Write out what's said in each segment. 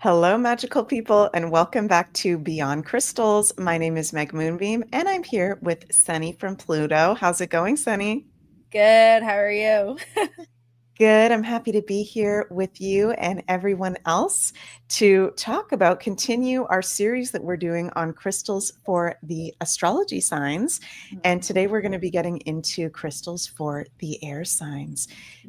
Hello, magical people, and welcome back to Beyond Crystals. My name is Meg Moonbeam, and I'm here with Sunny from Pluto. How's it going, Sunny? Good. How are you? Good. I'm happy to be here with you and everyone else to talk about, continue our series that we're doing on crystals for the astrology signs. And today we're going to be getting into crystals for the air signs.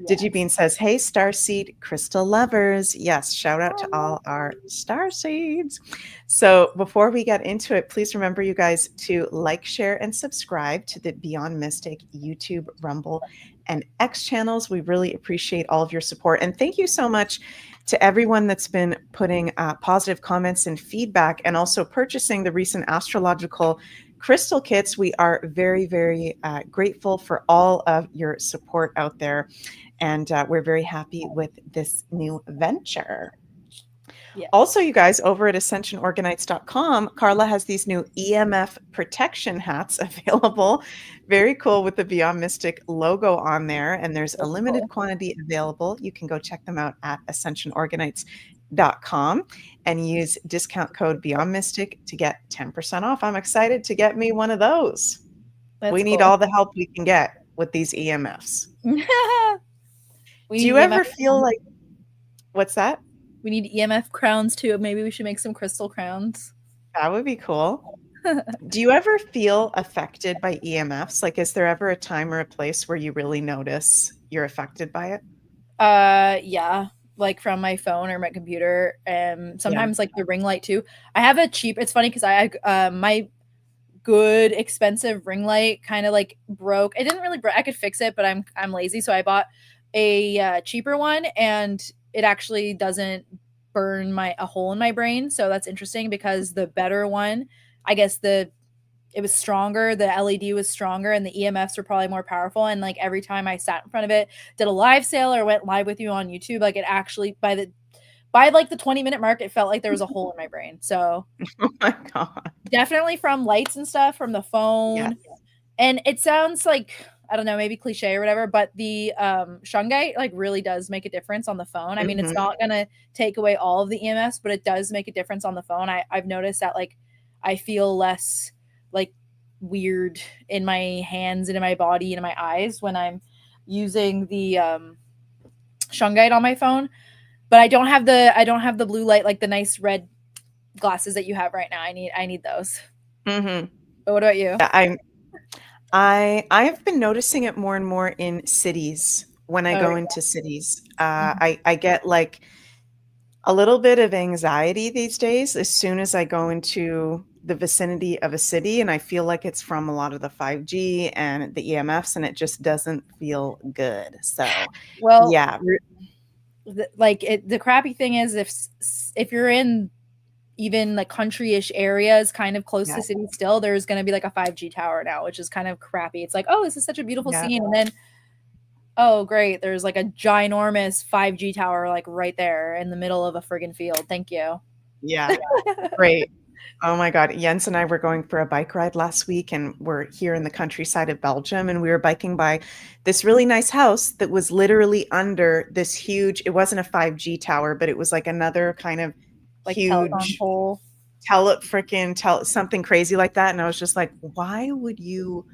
Digibean Yes. says, hey, starseed crystal lovers. Yes, shout out to all our starseeds. So before we get into it, please remember, you guys, to like, share, and subscribe to the Beyond Mystic YouTube, Rumble, and X channels. We really appreciate all of your support. And thank you so much to everyone that's been putting positive comments and feedback and also purchasing the recent astrological crystal kits. We are very, very grateful for all of your support out there. And we're very happy with this new venture. Yeah. Also, you guys, over at ascensionorganites.com, Carla has these new EMF protection hats available. Very cool, with the Beyond Mystic logo on there. And there's a limited quantity available. You can go check them out at ascensionorganites.com and use discount code Beyond Mystic to get 10% off. I'm excited to get me one of those. That's We need cool. all the help we can get with these EMFs. We Do you need EMF. ever feel like, what's that? We need EMF crowns too. Maybe we should make some crystal crowns. That would be cool. Do you ever feel affected by EMFs? Like, is there ever a time or a place where you really notice you're affected by it? Yeah, like from my phone or my computer, and Yeah. sometimes like the ring light too. I have a cheap. It's funny because my good expensive ring light kind of like broke. It didn't really break. I could fix it, but I'm lazy, so I bought a cheaper one, and it actually doesn't burn a hole in my brain. So that's interesting because the better one, I guess it was stronger, the LED was stronger, and the EMFs were probably more powerful. And like every time I sat in front of it, did a live sale or went live with you on YouTube, like it actually by like the 20-minute mark, it felt like there was a hole in my brain. So Oh my God. definitely from lights and stuff, from the Yeah. phone. And it sounds like, I don't know, maybe cliche or whatever, but the shungite like really does make a difference on the phone. I mean, it's not gonna take away all of the EMS, but it does make a difference on the phone. I've noticed that like I feel less like weird in my hands and in my body and in my eyes when I'm using the shungite on my phone. But I don't have the blue light, like the nice red glasses that you have right now. I need those. Mm-hmm. But what about you? Yeah, I have been noticing it more and more in cities when I Oh, go into cities. I get like a little bit of anxiety these days as soon as I go into the vicinity of a city, and I feel like it's from a lot of the 5G and the EMFs, and it just doesn't feel good. So, well, yeah. the crappy thing is if you're in even like country-ish areas kind of close Yeah. to city still, there's going to be like a 5G tower now, which is kind of crappy. It's like, oh, this is such a beautiful Yeah. scene, and then oh great, there's like a ginormous 5G tower like right there in the middle of a friggin' field. Thank you. Yeah. Great. Oh my God. Jens and I were going for a bike ride last week, and we're here in the countryside of Belgium, and we were biking by this really nice house that was literally under this huge, it wasn't a 5G tower, but it was like another kind of Like telecom huge pole. something crazy like that. And I was just like, why would you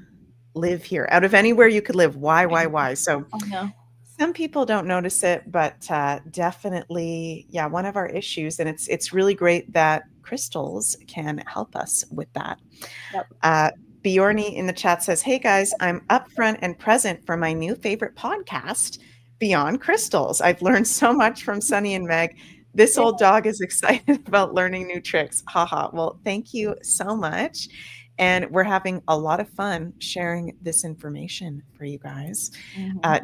live here? Out of anywhere you could live, why? So Oh no. some people don't notice it, but definitely, yeah, one of our issues. And it's really great that crystals can help us with that. Yep. Bjorny in the chat says, hey guys, I'm up front and present for my new favorite podcast, Beyond Crystals. I've learned so much from Sunny and Meg. This old dog is excited about learning new tricks. Haha. Well, thank you so much. And we're having a lot of fun sharing this information for you guys.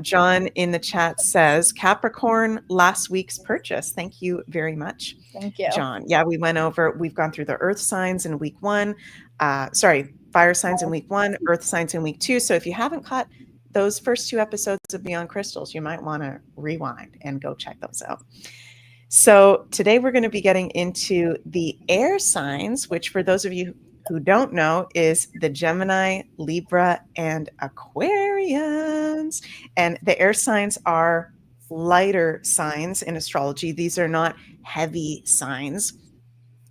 John in the chat says, Capricorn, last week's purchase. Thank you very much, Thank you. John. Yeah, we've gone through the earth signs in week 1. Fire signs in week 1, earth signs in week 2. So if you haven't caught those first 2 episodes of Beyond Crystals, you might want to rewind and go check those out. So today we're going to be getting into the air signs, which for those of you who don't know is the Gemini, Libra, and Aquarians. And the air signs are lighter signs in astrology. These are not heavy signs,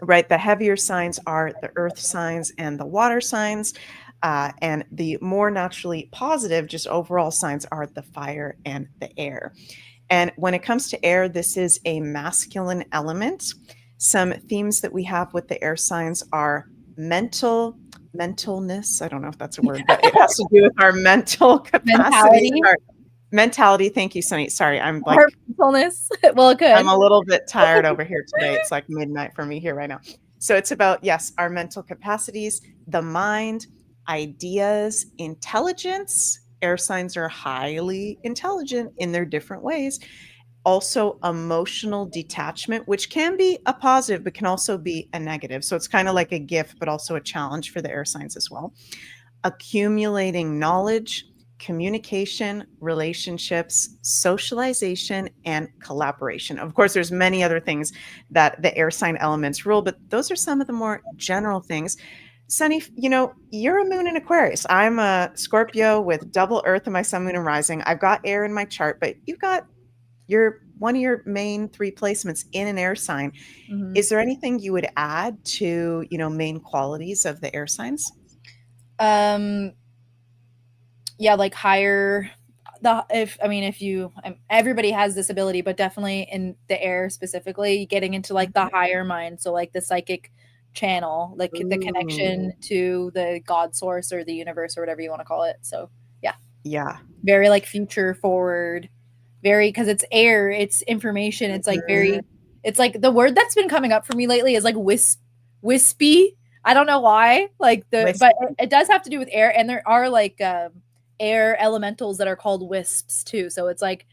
right? The heavier signs are the earth signs and the water signs. And the more naturally positive, just overall signs are the fire and the air. And when it comes to air, this is a masculine element. Some themes that we have with the air signs are mentalness. I don't know if that's a word, but it has to do with our mental capacity, Mentality our mentality. Thank you, Sunny. Sorry, or mentalness. Well, it I'm could. a little bit tired over here today. It's like midnight for me here right now. So it's about, yes, our mental capacities, the mind, ideas, intelligence. Air signs are highly intelligent in their different ways. Also, emotional detachment, which can be a positive, but can also be a negative. So it's kind of like a gift, but also a challenge for the air signs as well. Accumulating knowledge, communication, relationships, socialization, and collaboration. Of course, there's many other things that the air sign elements rule, but those are some of the more general things. Sunny, you're a moon in Aquarius. I'm a Scorpio with double Earth in my sun, moon, and rising. I've got air in my chart, but you've got your one of your main three placements in an air sign. Mhm. Is there anything you would add to, main qualities of the air signs? Um, yeah, like higher the if you everybody has this ability, but definitely in the air specifically, getting into like the Mhm. higher mind, so like the psychic channel, like the Ooh, connection to the God source or the universe or whatever you want to call it. So yeah, yeah. very like future forward, very because it's air, it's information, it's like Mhm. very, it's like the word that's been coming up for me lately is like wispy. I don't know why, like With but it does have to do with air, and there are like air elementals that are called wisps too. So it's like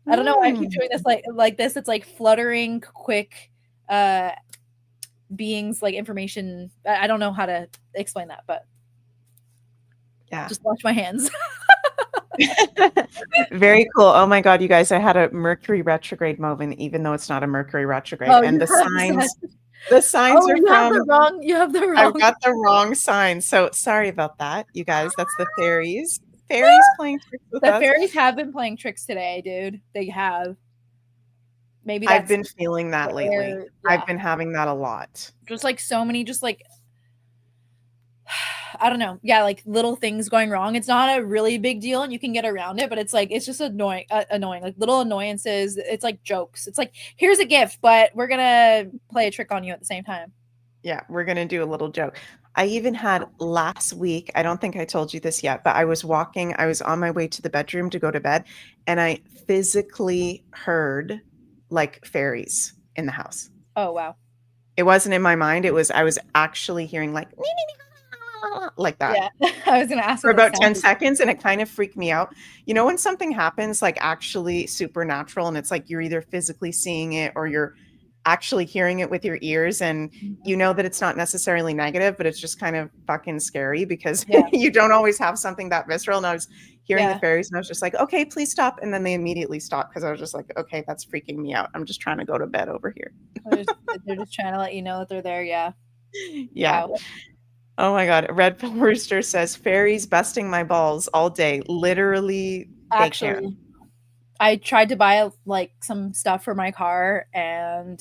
I don't know why I keep mm, doing this like this. It's like fluttering, quick uh beings, like information. I don't know how to explain that, but yeah. just wash my hands. Very cool. Oh my God, you guys, I had a Mercury retrograde moment, even though it's not a Mercury retrograde. Oh, And you the have that. signs Oh, are from, you have the I've wrong. got the wrong sign. So sorry about that, you guys. That's the fairies. Fairies playing tricks with The us. fairies have been playing tricks today, dude. They have. Maybe I've that's been feeling the that lately. air. I've Yeah. been having that a lot. Just like so many, just like I don't know. Yeah, like little things going wrong. It's not a really big deal and you can get around it, but it's like it's just annoying. Like little annoyances. It's like jokes. It's like here's a gift, but we're going to play a trick on you at the same time. Yeah, we're gonna do a little joke. I even had last week, I don't think I told you this yet, but I was on my way to the bedroom to go to bed, and I physically heard like fairies in the house. Oh, wow. It wasn't in my mind, I was actually hearing like like that Yeah. I was going to ask for what that about 10 sounded. seconds, and it kind of freaked me out. When something happens like actually supernatural and it's like you're either physically seeing it or you're actually hearing it with your ears, and you know that it's not necessarily negative, but it's just kind of fucking scary because Yeah. you don't always have something that visceral. And I was hearing the Yeah. fairies and I was just like, okay, please stop. And then they immediately stopped because I was just like, okay, that's freaking me out. I'm just trying to go to bed over here. They're just, they're just trying to let you know that they're there. Yeah. Yeah. Wow. Oh my God. Red Pill Rooster says fairies busting my balls all day. Literally, they can. Actually, I tried to buy like some stuff for my car and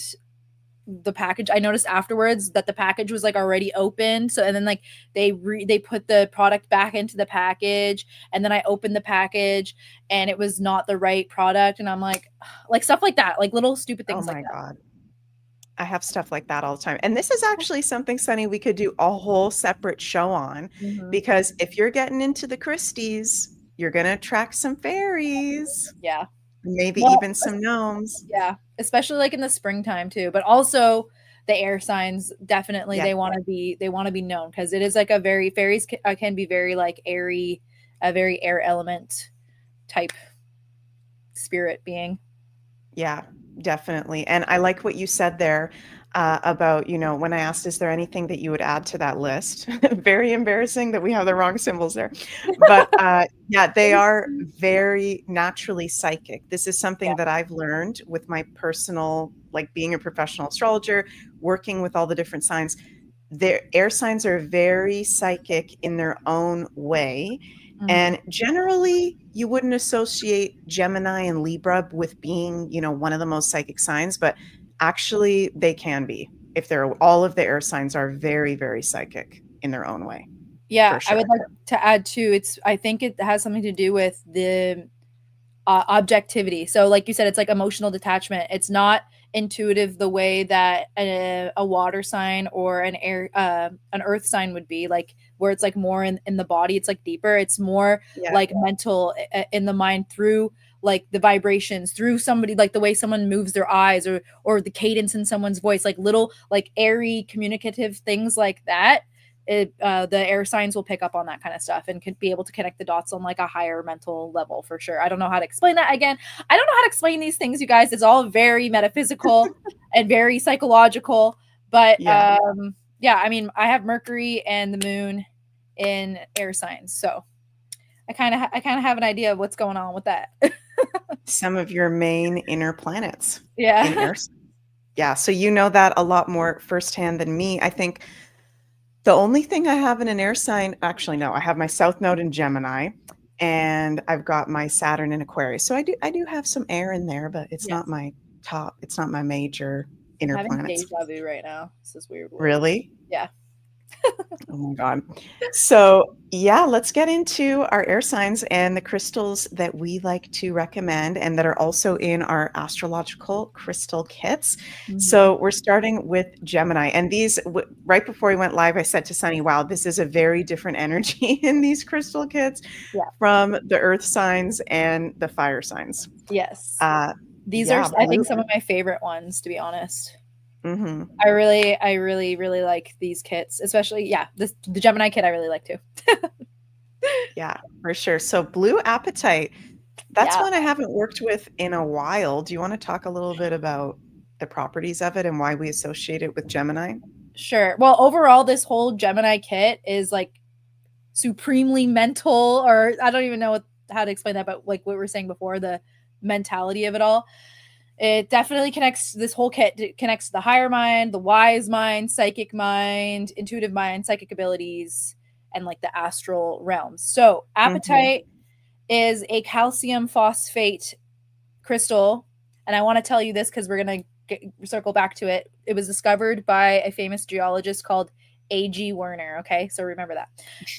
the package, I noticed afterwards that the package was like already open, so and then like they put the product back into the package, and then I opened the package and it was not the right product, and I'm like stuff like that, like little stupid Oh things like my that. God. I have stuff like that all the time. And this is actually something, Sunny, we could do a whole separate show on Hmm. because if you're getting into the Christies, you're going to attract some fairies, Yeah. maybe Well, even some gnomes. yeah, especially like in the springtime too, but also the air signs definitely Yeah. they want to be known because it is like a very fairies can be very like airy, a very air element type spirit being. Yeah, definitely. And I like what you said there about, when I asked, is there anything that you would add to that list? Very embarrassing that we have the wrong symbols there. But yeah, they are very naturally psychic. This is Yeah. something that I've learned with my personal, like being a professional astrologer, working with all the different signs. Their air signs are very psychic in their own way. And generally, you wouldn't associate Gemini and Libra with being, one of the most psychic signs, but actually they can be. If they're all of the air signs are very, very psychic in their own way, Yeah, for I sure. would like to add too. I think it has something to do with the objectivity. So, like you said, it's like emotional detachment. It's not intuitive the way that a water sign or an earth sign would be, like where it's like more in the body. It's like deeper. It's more Yeah. like mental in the mind through like the vibrations, through somebody, like the way someone moves their eyes, or the cadence in someone's voice, like little like airy communicative things like that. The air signs will pick up on that kind of stuff and could be able to connect the dots on like a higher mental level for sure. I don't know how to explain that. Again, I don't know how to explain these things, you guys. It's all very metaphysical and very psychological. But Yeah. yeah, I mean, I have Mercury and the moon in air signs, so I kind of have an idea of what's going on with that. Some of your main inner planets in Yeah. air. Yeah. So you know that a lot more firsthand than me. I think the only thing I have in an air sign, actually, no, I have my South Node in Gemini and I've got my Saturn in Aquarius. So I do have some air in there, but it's not Yes. my top, it's not my major I'm inner having planets. deja vu right now. This is weird word. Really? Yeah. Oh my God. So, yeah, let's get into our air signs and the crystals that we like to recommend and that are also in our astrological crystal kits. Mhm. So, we're starting with Gemini. And these, right before we went live, I said to Sunny, wow, this is a very different energy in these crystal kits Yeah. from the earth signs and the fire signs. Yes. Uh, These are, yeah, I think, blue. some of my favorite ones, to be honest. Hmm. I really like these kits, especially the Gemini kit. I really like too. Yeah, for sure. So, blue apatite. That's Yeah, one I haven't worked with in a while. Do you want to talk a little bit about the properties of it and why we associate it with Gemini? sure. Well, overall, this whole Gemini kit is like supremely mental, or I don't even know how to explain that, but like what we were saying before, the mentality of it all. It definitely connects. This whole kit connects the higher mind, the wise mind, psychic mind, intuitive mind, psychic abilities, and like the astral realms. So, Mhm. apatite is a calcium phosphate crystal. And I want to tell you this because we're going to circle back to it. It was discovered by a famous geologist called A.G. Werner. Okay. So remember that.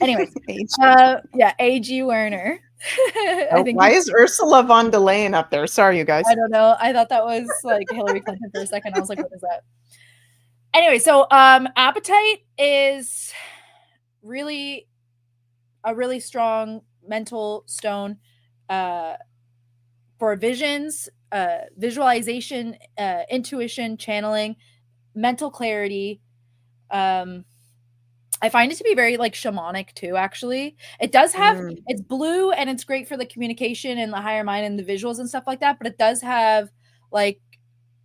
Anyways, H. yeah, A.G. Werner. I Oh, think why is Ursula von der Leyen up there? Sorry, you I guys. don't know. I thought that was like Hillary Clinton for a second. I was like, what is that? Anyway, so appetite is really a really strong mental stone uh, for visions, visualization, intuition, channeling, mental clarity. Um, I find it to be very like shamanic too, actually. It does have, Mm, it's blue and it's great for the communication and the higher mind and the visuals and stuff like that, but it does have like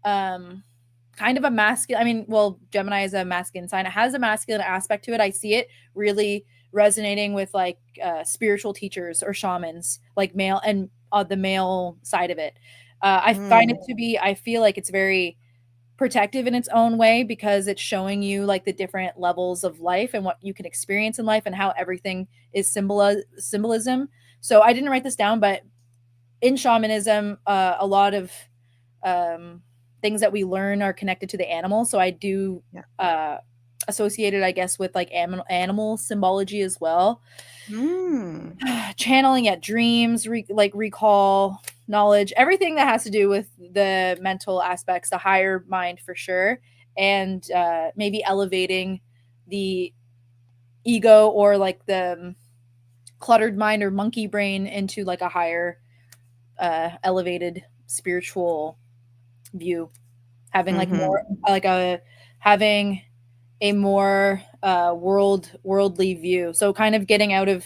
um kind of a masculine, I mean, well, Gemini is a masculine sign. It has a masculine aspect to it. I see it really resonating with like spiritual teachers or shamans, like male and the male side of it. I find it mm, to be, I feel like it's very protective in its own way because it's showing you like the different levels of life and what you can experience in life and how everything is symbolism. So I didn't write this down, but in shamanism, a lot of um, things that we learn are connected to the animal. So I do yeah. associate it, I guess, with like animal symbology as well. Mm, Channeling at dreams, like recall, knowledge, everything that has to do with the mental aspects, the higher mind for sure, and maybe elevating the ego or like the cluttered mind or monkey brain into like a higher, elevated spiritual view, having like more mhm, like a having a more worldly view. So kind of getting out of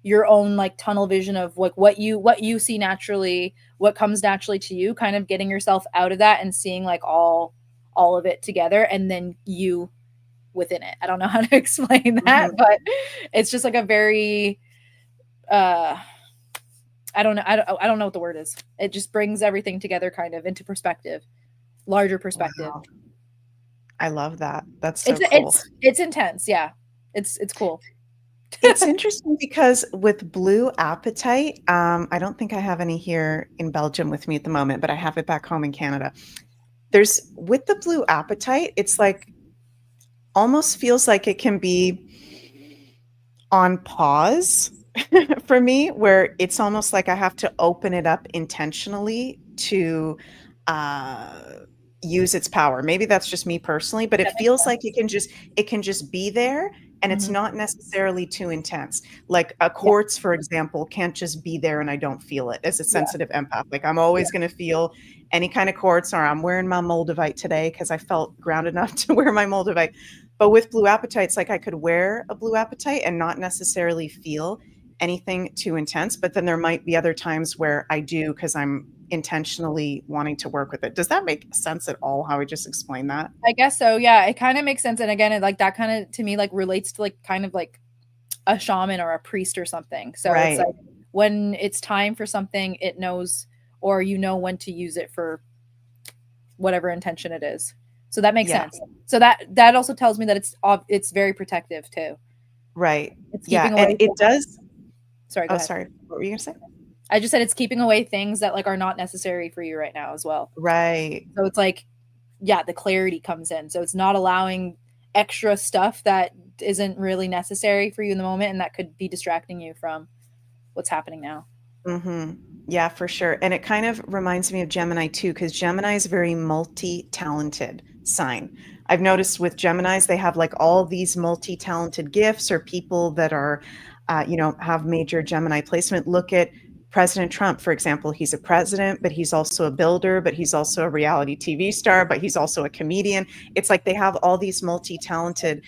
your own like tunnel vision of like what you see naturally, what comes naturally to you, kind of getting yourself out of that and seeing like all of it together and then you within it. I don't know how to explain that, mhm. but it's just like a very uh I don't know what the word is. It just brings everything together kind of into perspective, larger perspective. Wow. I love that. That's so It's cool. it's it's intense, yeah. It's cool. It's interesting because with blue apatite, I don't think I have any here in Belgium with me at the moment, but I have it back home in Canada. There's with the blue apatite, it's like almost feels like it can be on pause for me, where it's almost like I have to open it up intentionally to uh, use its power. Maybe that's just me personally, but it That makes feels like sense. it can just be there and it's Mhm. not necessarily too intense. Like a Yeah, quartz, for example, can't just be there and I don't feel it as a yeah, sensitive empath. Like I'm yeah, always going to feel any kind of quartz, or I'm wearing my moldavite today because I felt grounded enough to wear my moldavite. But with blue apatite, it's like I could wear a blue apatite and not necessarily feel anything too intense. But then there might be other times where I do because I'm intentionally wanting to work with it. Does that make sense at all? How I just explained that? I guess so. Yeah, it kind of makes sense. And again, it like that kind of to me like relates to like kind of like a shaman or a priest or something. So it's Right. like when it's time for something, it knows or you know when to use it for whatever intention it is. So that makes Yeah. sense. So that also tells me that it's very protective too. Right. It's Yeah. keeping And away. it does. Sorry, go Oh, ahead. sorry. What were you going to say? I just said it's keeping away things that like are not necessary for you right now as well. Right. So it's like, yeah, the clarity comes in. So it's not allowing extra stuff that isn't really necessary for you in the moment and that could be distracting you from what's happening now. Mhm. Yeah, for sure. And it kind of reminds me of Gemini too, because Gemini is a very multi-talented sign. I've noticed with Geminis, they have like all these multi-talented gifts or people that are, have major Gemini placement. Look at President Trump, for example. He's a president, but he's also a builder, but he's also a reality TV star, but he's also a comedian. It's like they have all these multi-talented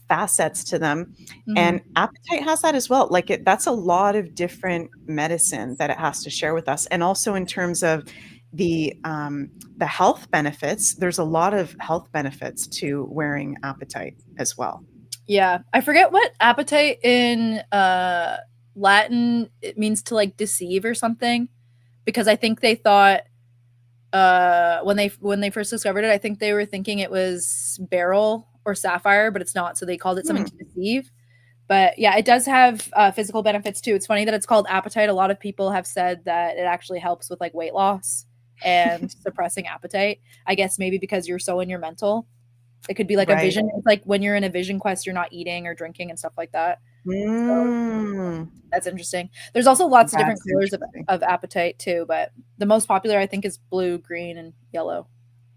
facets to them. Mm-hmm. And appetite has that as well. Like that's a lot of different medicine that it has to share with us. And also in terms of the health benefits, there's a lot of health benefits to wearing appetite as well. Yeah, I forget what appetite in Latin it means to like deceive or something because I think they thought when they first discovered it, I think they were thinking it was beryl or sapphire, but it's not. So they called it something Hmm, to deceive. But yeah, it does have physical benefits too. It's funny that it's called appetite. A lot of people have said that it actually helps with like weight loss and suppressing appetite. I guess maybe because you're so in your mental. It could be like a right. vision. It's like when you're in a vision quest, you're not eating or drinking and stuff like that. So Mm, that's interesting. There's also lots of different that's colors interesting. of appetite too, but the most popular I think is blue, green, and yellow.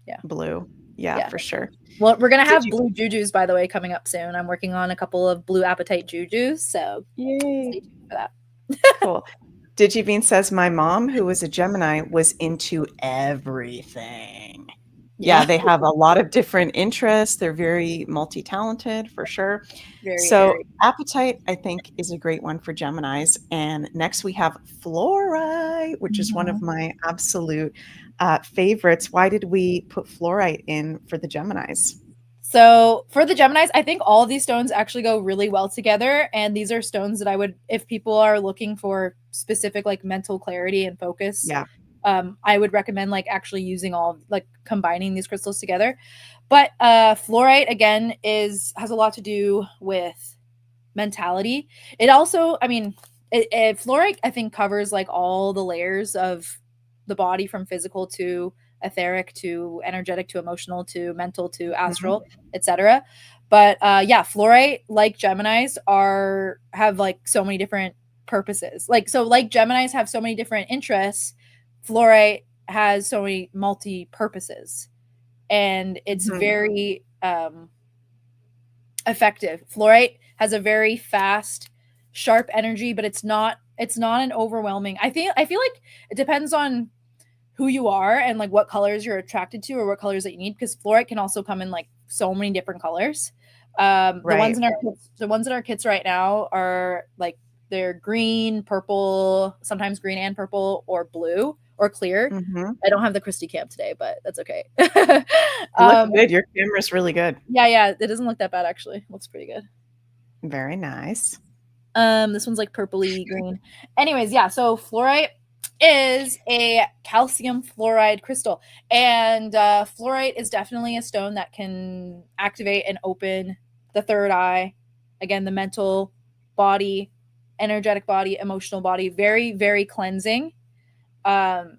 Yeah. Blue. Yeah, Yeah. for sure. Well, we're gonna Did have you? blue jujus by the way coming up soon. I'm working on a couple of blue appetite jujus, so Yay. stay tuned for that. Cool. Digivine says my mom, who was a Gemini, was into everything. Yeah, Yeah. they have a lot of different interests. They're very multi-talented for sure. Very So, airy. appetite, I think, is a great one for Geminis. And next we have fluorite, which is one of Mhm. my absolute favorites. Why did we put fluorite in for the Geminis? So for the Geminis, I think all of these stones actually go really well together. And these are stones that I would, if people are looking for specific like mental clarity and focus, Yeah. I would recommend like actually using all like combining these crystals together. But fluorite again is has a lot to do with mentality. It also, I mean, fluorite I think covers like all the layers of the body from physical to etheric to energetic to emotional to mental to Mhm. astral, etc. But yeah, fluorite like Geminis are have like so many different purposes. Like so, like Geminis have so many different interests. Fluorite has so many multi purposes, and it's Mhm. very effective. Fluorite has a very fast, sharp energy, but it's not an overwhelming. I feel like it depends on who you are and like what colors you're attracted to or what colors that you need because fluorite can also come in like so many different colors. The ones Right. in our the ones in our kits right now are like they're green, purple, sometimes green and purple or blue or clear. Mhm. I don't have the Christy cam today, but that's okay. You look um, good. Your camera's really good. yeah, yeah, it doesn't look that bad actually. It looks pretty good. Very nice. This one's like purpley green. Anyways, yeah, so fluorite is a calcium fluoride crystal. And fluorite is definitely a stone that can activate and open the third eye, again, the mental body, energetic body, emotional body, very, very cleansing. Um,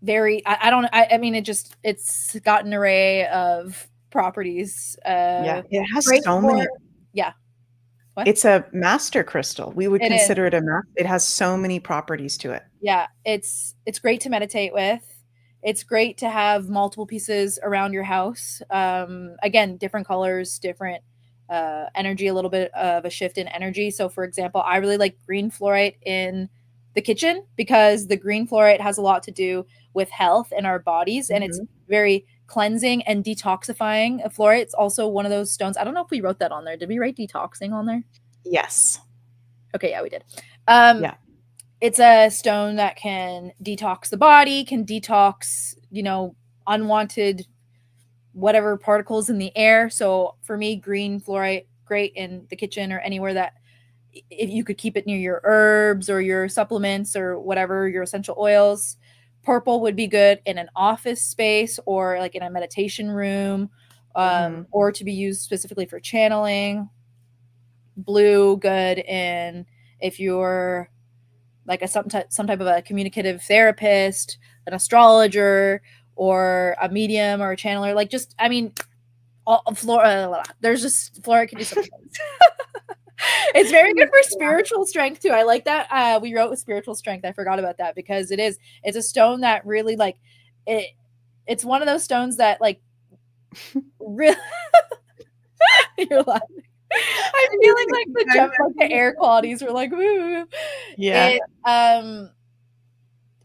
very, I mean, it's got an array of properties. Yeah, it has Great so for, many. yeah, what? It's a master crystal. We would It is. consider it a it has so many properties to it. Yeah, it's great to meditate with. It's great to have multiple pieces around your house. Again, different colors, different energy, a little bit of a shift in energy. So, for example, I really like green fluorite in the kitchen because the green fluorite has a lot to do with health in our bodies, and it's Mhm. very cleansing and detoxifying. Fluorite's also one of those stones. I don't know if we wrote that on there. Did we write detoxing on there? Yes. Okay, yeah, we did. Um, Yeah. it's a stone that can detox the body, can detox, unwanted whatever particles in the air. So for me, green fluorite, great in the kitchen or anywhere that if you could keep it near your herbs or your supplements or whatever, your essential oils. Purple would be good in an office space or like in a meditation room, Mhm. or to be used specifically for channeling. Blue, good in if you're like some type of a communicative therapist, an astrologer, or a medium or a channeler. Like just, I mean, there's just Flora can do so many things. It's very good for spiritual strength too. I like that. We wrote with spiritual strength. I forgot about that because it's a stone that really like it. It's one of those stones that like really you're laughing. I'm feeling like the jump, like the air qualities were like woo. Yeah. It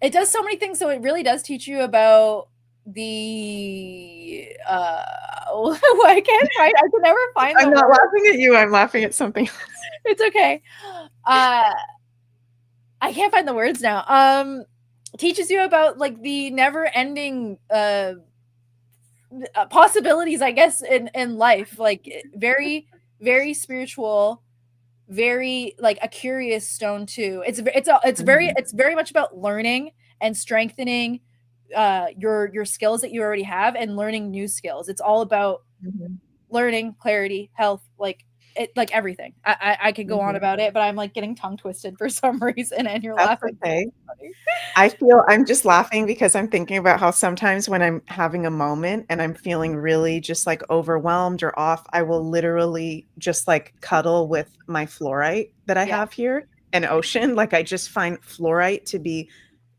it does so many things. So it really does teach you about the I can't find. I can never find the I'm not word. laughing at you, I'm laughing at something else. It's okay. Uh, I can't find the words now. Teaches you about like the never-ending possibilities, I guess, in life. Like very, very spiritual, very like a curious stone too. Mhm. It's very much about learning and strengthening your skills that you already have and learning new skills. It's all about Mhm. learning, clarity, health, like it, like everything. I could go on Mhm. about it, but I'm like getting tongue twisted for some reason, and you're That's laughing. okay. Funny. I'm just laughing because I'm thinking about how sometimes when I'm having a moment and I'm feeling really just like overwhelmed or off, I will literally just like cuddle with my fluorite that I Yeah, have here, an ocean. Like I just find fluorite to be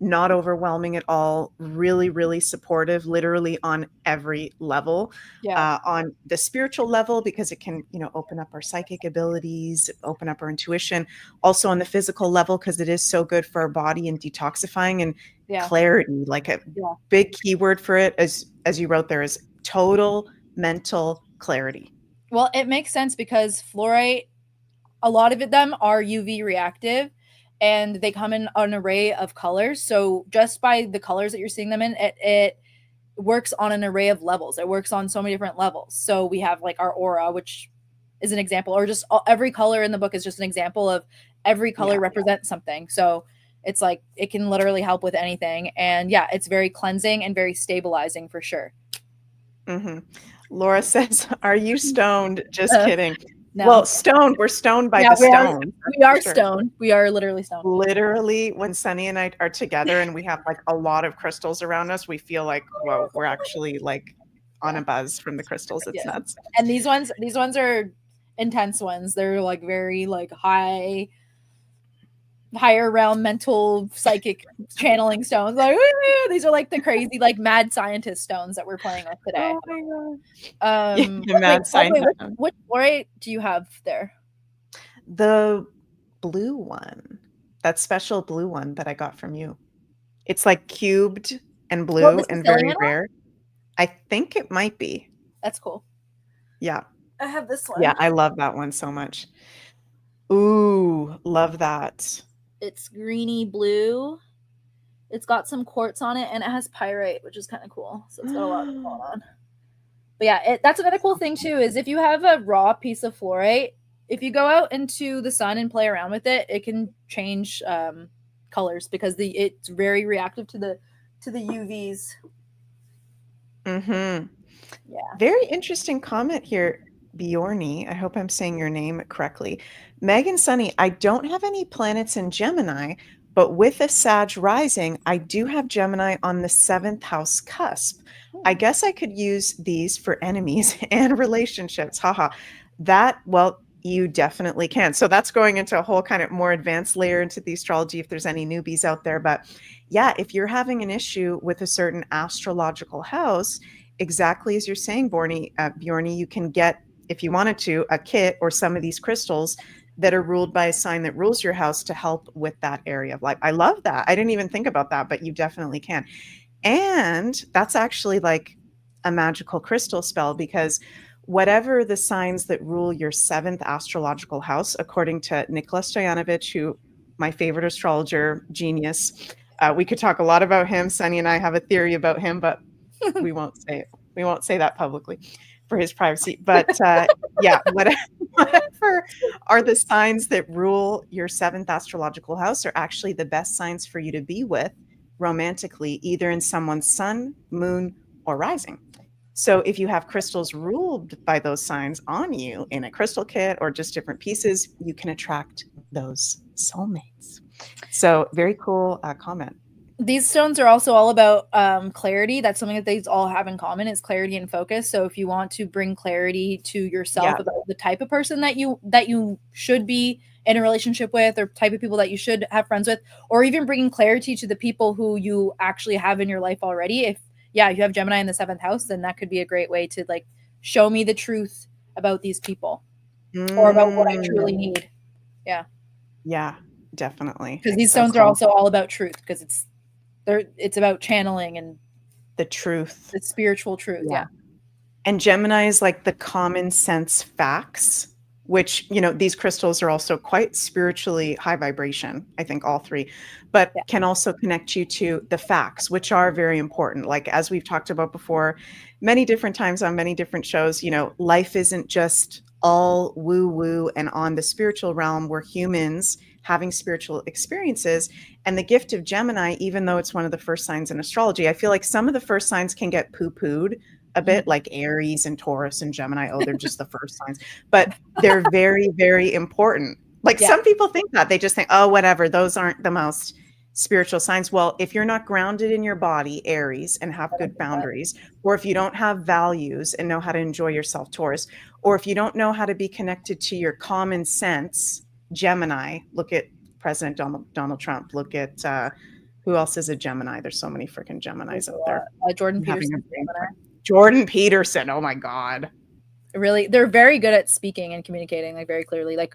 not overwhelming at all, really, really supportive, literally on every level. yeah, On the spiritual level, because it can, open up our psychic abilities, open up our intuition, also on the physical level because it is so good for our body and detoxifying and yeah, clarity. Like a yeah. big keyword for it, as you wrote there, is total mental clarity. Well, it makes sense because fluorite, a lot of them are UV reactive, and they come in an array of colors. So just by the colors that you're seeing them in, it works on an array of levels. It works on so many different levels. So we have like our aura, which is an example, or just every color in the book is just an example of every color Yeah. represents something. So it's like it can literally help with anything. And yeah, it's very cleansing and very stabilizing for sure. Hmm. Laura says, "Are you stoned?" Just Uh, kidding. no. Well, stoned. We're stoned by Yeah, the stone. we For are sure. stoned. We are literally stoned. Literally, when Sunny and I are together and we have like a lot of crystals around us, we feel like, whoa, we're actually like on Yeah. a buzz from the crystals. It's Yeah. nuts. And these ones are intense ones. They're like very like higher realm mental psychic channeling stones. Like "Woo!" These are like the crazy like mad scientist stones that we're playing with today. Oh my god. Yeah, the Wait, mad by the way, scientist. which fluorite do you have there? The blue one, that special blue one that I got from you. It's like cubed and Oh, blue the and Sicilian very one? rare. I think it might be. That's cool. Yeah. I have this Yeah, one. I love that one so much. Ooh, love that. It's greeny blue. It's got some quartz on it and it has pyrite, which is kind of cool. So it's got a lot going on. But yeah, that's another cool thing too is if you have a raw piece of fluorite, if you go out into the sun and play around with it, it can change colors because it's very reactive to the UVs. Mhm. Yeah. Very interesting comment here. Bjorny, I hope I'm saying your name correctly. Meg and Sunny, I don't have any planets in Gemini, but with a Sag rising, I do have Gemini on the seventh house cusp. I Hmm. guess I could use these for enemies and relationships. Haha. Well, you definitely can. So that's going into a whole kind of more advanced layer into the astrology if there's any newbies out there. But yeah, if you're having an issue with a certain astrological house, exactly as you're saying, Bjorny, you can get, if you wanted to, a kit or some of these crystals that are ruled by a sign that rules your house to help with that area of life. I love that. I didn't even think about that, but you definitely can. And that's actually like a magical crystal spell because whatever the signs that rule your seventh astrological house, according to Nicholas Stoyanovich, who my favorite astrologer genius, we could talk a lot about him. Sunny and I have a theory about him, but we won't say it. We won't say that publicly for his privacy. But yeah, whatever are the signs that rule your seventh astrological house are actually the best signs for you to be with romantically, either in someone's sun, moon, or rising. So if you have crystals ruled by those signs on you in a crystal kit or just different pieces, you can attract those soulmates. So very cool comment. These stones are also all about clarity. That's something that these all have in common is clarity and focus. So if you want to bring clarity to yourself Yeah. about the type of person that you should be in a relationship with, or type of people that you should have friends with, or even bringing clarity to the people who you actually have in your life already, if yeah, you have Gemini in the seventh house, then that could be a great way to like show me the truth about these people or about what I truly Mm, need. Yeah, yeah, definitely. because these So stones are cool. also all about truth, because it's about channeling and The truth. the spiritual truth. Yeah. Yeah. And Gemini is like the common sense facts, which, these crystals are also quite spiritually high vibration, I think all three, but Yeah. can also connect you to the facts, which are very important. Like, as we've talked about before, many different times on many different shows, life isn't just all woo woo and on the spiritual realm. We're humans having spiritual experiences. And the gift of Gemini, even though it's one of the first signs in astrology, I feel like some of the first signs can get poo pooed a bit, Mhm. like Aries and Taurus and Gemini. Oh, they're just the first signs, but they're very, very important. Like, Yeah. some people think that they just think, oh, whatever, those aren't the most spiritual signs. Well, if you're not grounded in your body, Aries, and have good 100%. boundaries, or if you don't have values and know how to enjoy yourself, Taurus, or if you don't know how to be connected to your common sense, Gemini, look at President Donald Trump, look at who else is a Gemini? There's so many freaking There's Geminis a out lot. there. Jordan I'm having a Peterson, brain Gemini. fart. Jordan Peterson. Oh my God. Really, they're very good at speaking and communicating, like very clearly. Like,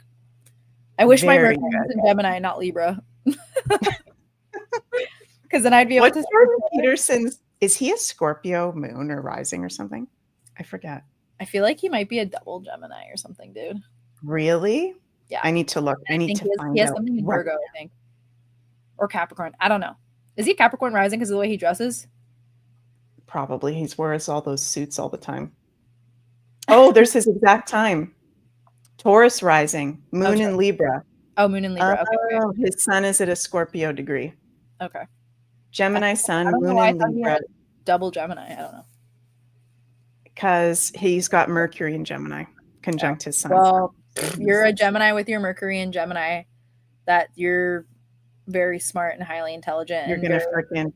I wish my Very Mercury was good. in Gemini, not Libra, because then I'd be able What's to speak Jordan better. Peterson's? Is he a Scorpio moon or rising or something? I forget. I feel like he might be a double Gemini or something, dude. Really? Yeah, I need to look. I I need think to he find has out something in right Virgo, I think, or Capricorn. I don't know. Is he Capricorn rising because of the way he dresses? probably. He wears all those suits all the time. Oh, there's his exact time. Taurus rising, Oh, moon in Libra. oh, Moon in Libra. Okay, okay, Oh, his sun is at a Scorpio degree. okay. Gemini I sun, don't know moon why I in thought he had Libra, a double Gemini. I don't know. because he's got Mercury in Gemini, Oh. conjunct his sun. Well, So you're he's, a Gemini with your Mercury in Gemini. That you're very smart and highly intelligent you're and gonna very freaking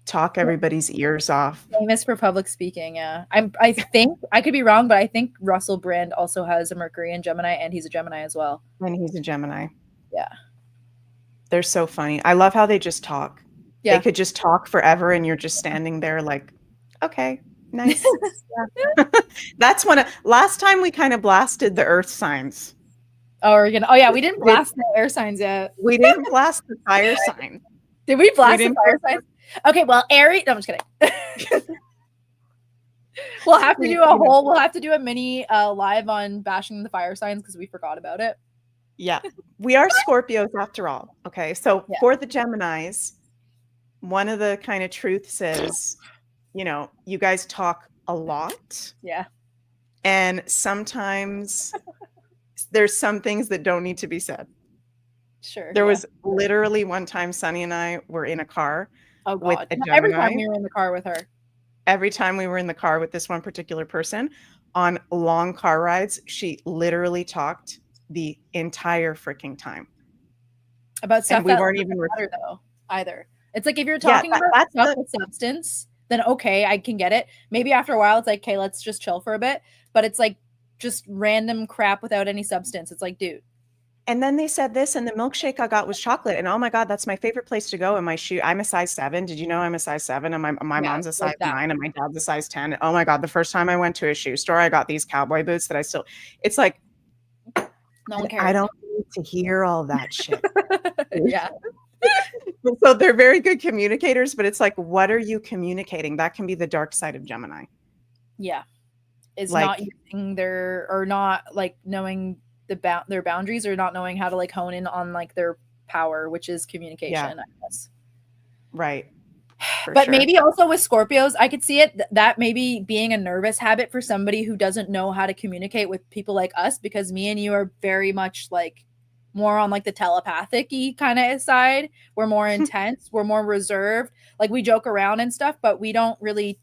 talk everybody's ears off. famous for public speaking. Yeah, I think I could be wrong, but I think Russell Brand also has a Mercury in Gemini, and he's a Gemini as well. And he's a Gemini. Yeah, They're so funny. I love how they just talk. They yeah. could just talk forever, and you're just standing there like, okay, nice. Yeah. That's last time we kind of blasted the earth signs. Oh, we're gonna. Oh yeah, we didn't We did, blast the air signs yet. we didn't blast the fire sign. Did we We blast the didn't. fire signs? Okay, well, Aries. No, I'm just kidding. We'll have to We, do a you know, whole. We'll have to do a mini live on bashing the fire signs because we forgot about it. yeah, we are Scorpios after all. Okay, so Yeah. for the Geminis, one of the kind of truths is, you guys talk a lot, Yeah. and sometimes there's some things that don't need to be said. Sure. There Yeah. was literally one time Sunny and I were in a car Oh with God. a Every time Gemini. we were in the car with her. every time we were in the car with this one particular person on long car rides, she literally talked the entire freaking time. About And stuff we that weren't doesn't even matter though either. It's like if you're yeah, talking about that's stuff the with substance, then okay, I can get it. Maybe after a while it's like, okay, let's just chill for a bit. But it's like just random crap without any substance. It's like, dude. and then they said this, and the milkshake I got was chocolate, and oh my god, that's my favorite place to go in my shoe. I'm a size 7. Did you know I'm a size 7? And my Yeah, mom's a size like that. 9, and my dad's a size 10. Oh my god, the first time I went to a shoe store, I got these cowboy boots that I still it's like, No one I cares. don't need to hear all that shit. Yeah. So they're very good communicators, but it's like, what are you communicating? That can be the dark side of Gemini. Yeah. Is not Like, using their or not like knowing their boundaries or not knowing how to like hone in on like their power, which is yeah, communication, I guess. right, for But sure. maybe also with Scorpios, I could see it that maybe being a nervous habit for somebody who doesn't know how to communicate with people like us, because me and you are very much like more on like the telepathic kind of side. We're more intense, we're more reserved. Like we joke around and stuff, but we don't really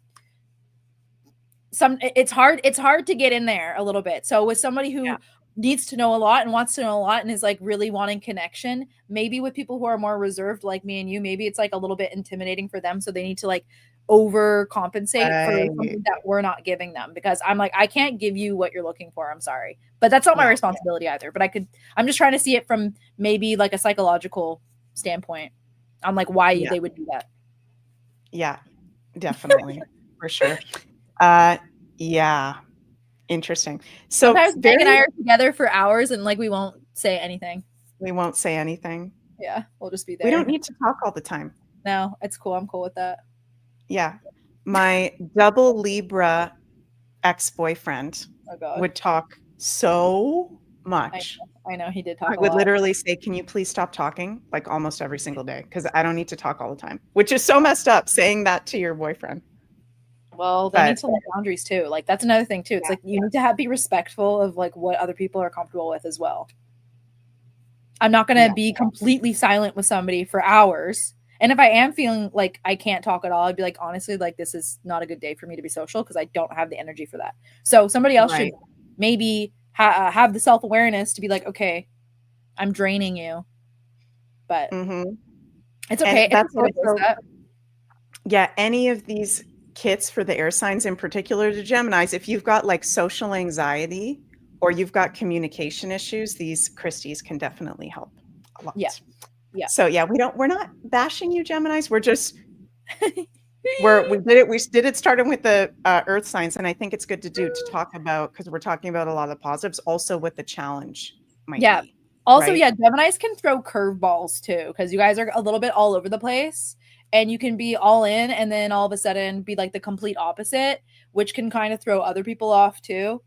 it's hard to get in there a little bit. So with somebody Yeah, who needs to know a lot and wants to know a lot and is like really wanting connection, maybe with people who are more reserved like me and you, maybe it's like a little bit intimidating for them, so they need to like overcompensate for right. something that we're not giving them, because I'm like, I can't give you what you're looking for, I'm sorry, but that's not my Yeah, responsibility either. But I'm just trying to see it from maybe like a psychological standpoint on like why yeah, they would do that. yeah, definitely, for sure. Uh, yeah, interesting. So Sometimes Meg and I very are together for hours and like we won't say anything. we won't say anything. Yeah, we'll just be We don't there. need to talk all the time. No, it's cool. I'm cool with that. Yeah. My double Libra ex-boyfriend Oh God, would talk so I much. know. I know he did I talk a would lot. literally say, "Can you please stop talking?" Like almost every single day, because I don't need to talk all the time, which is so messed up saying that to your boyfriend. Well, they need But to learn boundaries too. Like that's another thing too. It's yeah, like you need to be respectful of like what other people are comfortable with as well. I'm not gonna yeah, be completely silent with somebody for hours. And if I am feeling like I can't talk at all, I'd be like, honestly, like this is not a good day for me to be social because I don't have the energy for that. So somebody else should right. maybe have the self awareness to be like, okay, I'm draining you, but Mhm. it's And okay. It's that's okay to voice also that. yeah, any of these kits for the air signs, in particular to Geminis, if you've got like social anxiety or you've got communication issues, these Christies can definitely help a Yeah, lot. yeah. So yeah, we're not bashing you, Geminis. We're just we did it starting with the earth signs, and I think it's good to talk about, because we're talking about a lot of the positives, also what the challenge might Yeah. be, Also, right? yeah, Geminis can throw curveballs too, because you guys are a little bit all over the place, and you can be all in and then all of a sudden be like the complete opposite, which can kind of throw other people off too.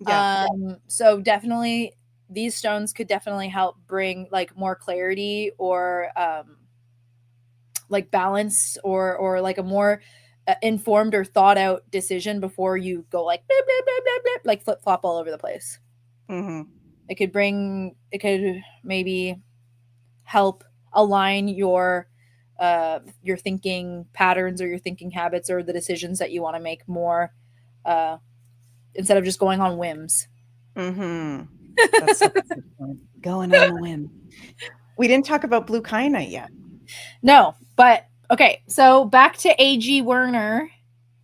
Yeah. So definitely these stones could definitely help bring like more clarity or like balance or like a more informed or thought out decision before you go like blah, blah, blah, blah, blah, like flip flop all over the place. Hmm. It could maybe help align your thinking patterns or your thinking habits or the decisions that you want to make more uh instead of just going on whims. Hmm. That's such a good point. Going on the whim. We didn't talk about blue kyanite yet. No, but okay, so back to AG Werner.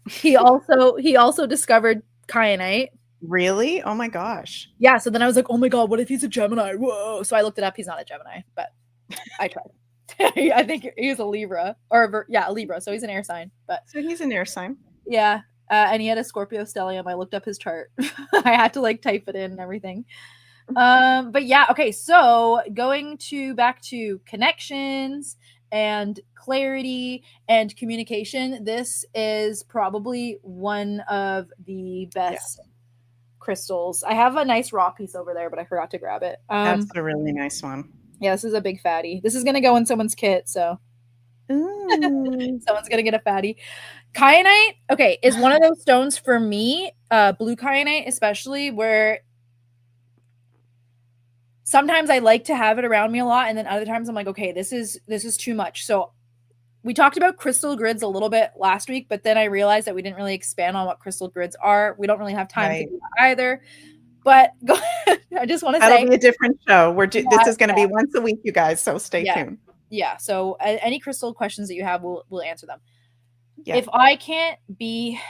He also discovered kyanite. Really? Oh my gosh. Yeah, so then I was like, oh my god, what if he's a Gemini? Whoa. So I looked it up. He's not a Gemini, but I tried. I think he's a Libra or yeah, a Libra. So he's an air sign. But So he's an air sign. yeah, and he had a Scorpio stellium. I looked up his chart. I had to like type it in and everything. But yeah, okay. So going to back to connections and clarity and communication. This is probably one of the best Yes. crystals. I have a nice raw piece over there, but I forgot to grab it. That's a really nice one. Yeah, this is a big fatty. This is gonna go in someone's kit, so Ooh. someone's gonna get a fatty. Kyanite, okay, is one of those stones for me, blue kyanite especially, where sometimes I like to have it around me a lot, and then other times I'm like, okay, this is too much. So we talked about crystal grids a little bit last week, but then I realized that we didn't really expand on what crystal grids are. We don't really have time to Right. do that either. But go ahead. I just want to That'll say, be a different show. This yeah, is going to be once a week, you guys. So stay yeah, tuned. yeah. So any crystal questions that you have, we'll answer them. Yeah. If I can't be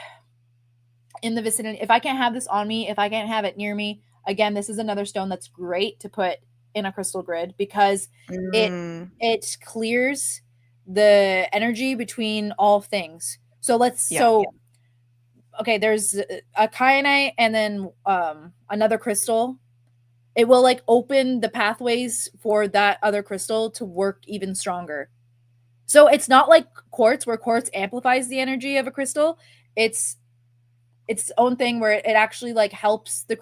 in the vicinity, if I can't have this on me, if I can't have it near me, again, this is another stone that's great to put in a crystal grid because it Mm, it clears the energy between all things. So yeah. okay, there's a kyanite and then another crystal. It will like open the pathways for that other crystal to work even stronger. So it's not like quartz, where quartz amplifies the energy of a crystal. It's its own thing where it actually like helps other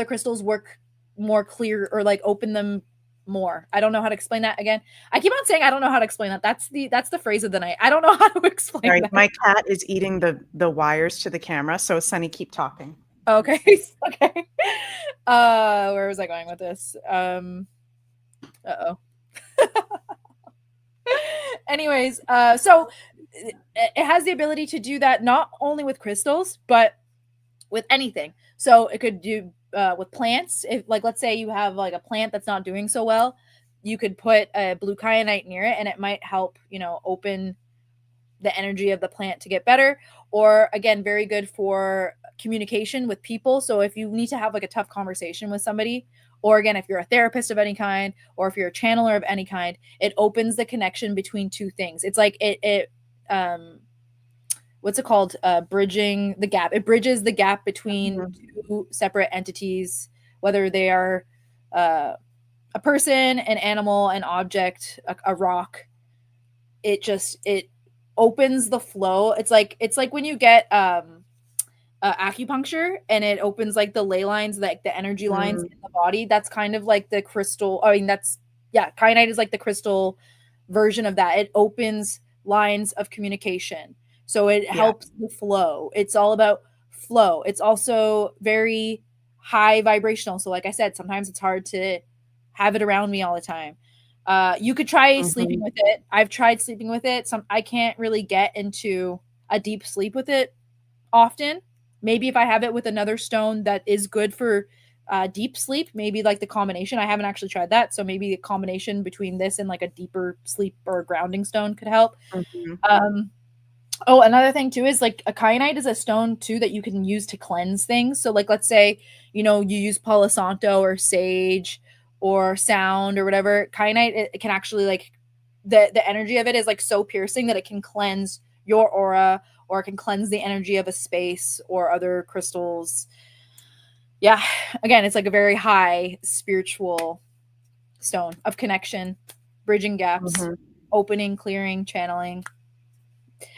crystals work more clear, or like open them more. I don't know how to explain that again. I keep on saying I don't know how to explain that. That's the phrase of the night. I don't know how to explain Sorry, that. my cat is eating the wires to the camera. So Sunny, keep talking. Okay. Okay. Where was I going with this? Uh-oh. Anyways, so it has the ability to do that not only with crystals, but with anything. So it could do with plants. If, like, let's say you have like a plant that's not doing so well, you could put a blue kyanite near it, and it might help, open the energy of the plant to get better. Or again, very good for communication with people. So if you need to have like a tough conversation with somebody, or again, if you're a therapist of any kind, or if you're a channeler of any kind, it opens the connection between two things. It's like it what's it called? Bridging the gap. It bridges the gap between Mhm. two separate entities, whether they are a person, an animal, an object, a rock. It opens the flow. It's like when you get acupuncture, and it opens like the ley lines, like the energy lines Mm, in the body. That's kind of like the crystal. I mean, that's, yeah, kyanite is like the crystal version of that. It opens lines of communication. So it yeah. helps the flow. It's all about flow. It's also very high vibrational. So, like I said, sometimes it's hard to have it around me all the time. You could try sleeping Mhm. with it. I've tried sleeping with it. I can't really get into a deep sleep with it often. Maybe if I have it with another stone that is good for deep sleep, maybe like the combination. I haven't actually tried that, so maybe a combination between this and like a deeper sleep or grounding stone could help. Mhm. Um, oh, another thing too is like a kyanite is a stone too that you can use to cleanse things. So like let's say you use Palo Santo or sage or sound or whatever. Kyanite, it can actually like the energy of it is like so piercing that it can cleanse your aura, or it can cleanse the energy of a space or other crystals. Yeah, again, it's like a very high spiritual stone of connection, bridging gaps, Mhm. opening, clearing, channeling.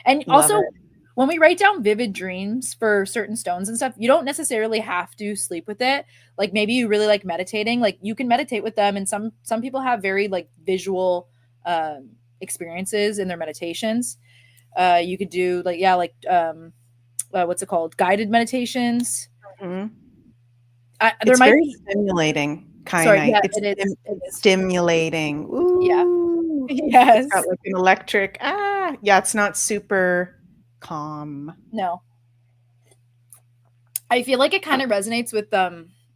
And Love also, it. when we write down vivid dreams for certain stones and stuff, you don't necessarily have to sleep with it. Like maybe you really like meditating, like you can meditate with them, and some people have very like visual experiences in their meditations. You could do like, yeah, like what's it called, guided meditations. Mhm. There It's might very be, stimulating, sorry, kyanite. yeah, It's it is, it is, stimulating. yeah. Ooh. It's got Yes. like an electric, yeah, it's not super calm. No, I feel like it kind of resonates with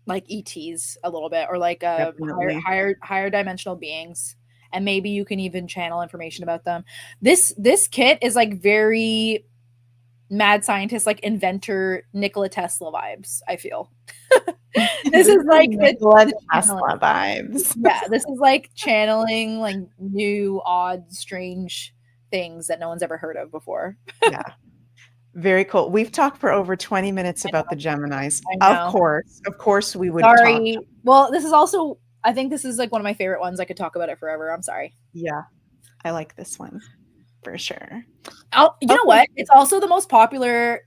like ETs a little bit, or like Definitely. higher dimensional beings, and maybe you can even channel information about them. This kit is like very mad scientist, like inventor Nikola Tesla vibes, I feel. This is like Nikola the channeling. Tesla vibes. Yeah, this is like channeling like new, odd, strange things that no one's ever heard of before. Yeah, very cool. We've talked for over 20 minutes I about know. the Geminis. I know. Of course, we would talk. Sorry. Well, this is also, I think this is like one of my favorite ones. I could talk about it forever. I'm sorry. Yeah, I like this one for sure. You know Okay. what? It's also the most popular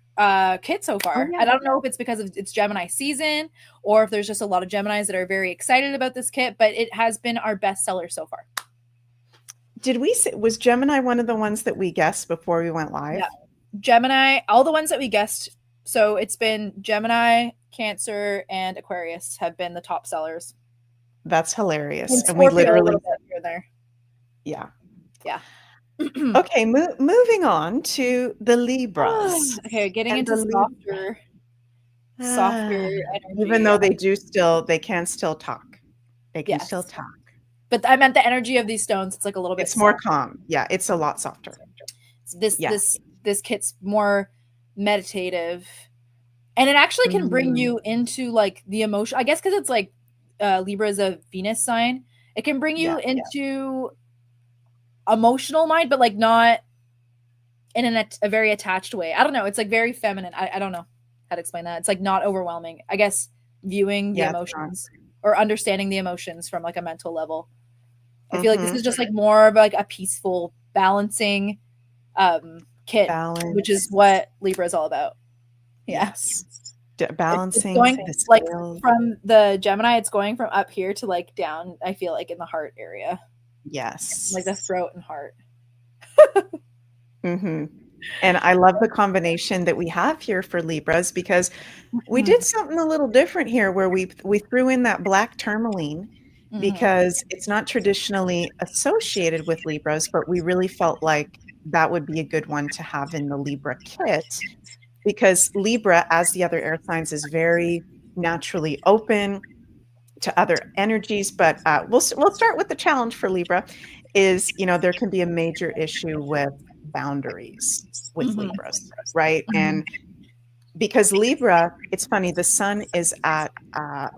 kit so Oh, far. yeah. I don't know if it's because of it's Gemini season, or if there's just a lot of Geminis that are very excited about this kit, but it has been our best seller so far. Was Gemini one of the ones that we guessed before we went live? Yeah. Gemini, all the ones that we guessed. So it's been Gemini, Cancer, and Aquarius have been the top sellers. That's hilarious. And And we Scorpio a little literally, bit here and there. yeah. Yeah. Okay, moving on to the Libras. Okay, getting And into the softer Ah, even energy. though they can still talk. They can still Yes. talk. But I meant the energy of these stones. It's like a little bit It's more soft. calm. Yeah, it's a lot softer. This Yeah. this this kit's more meditative, and it actually can bring Mm, you into like the emotion. I guess because it's like Libra is a Venus sign. It can bring you yeah. into emotional mind, but like not in a very attached way. I don't know. It's like very feminine. I don't know how to explain that. It's like not overwhelming. I guess viewing the Yeah, it's not. emotions or understanding the emotions from like a mental level. I feel like this Mhm. is just like more of like a peaceful balancing kit, which is Balance. what Libra is all about. Yeah. Yes. It's Balancing going the like scale. from the Gemini, it's going from up here to like down, I feel like in the heart area, Yes. like the throat and heart. Mhm. And I love the combination that we have here for Libras because we did Mm-hmm. something a little different here where we threw in that black tourmaline Mm-hmm. because it's not traditionally associated with Libras, but we really felt like that would be a good one to have in the Libra kit because Libra, as the other air signs, is very naturally open to other energies. But we'll start with the challenge for Libra is, there can be a major issue with boundaries with Mm-hmm. Libras, right? Mm-hmm. And because Libra, it's funny, the sun is at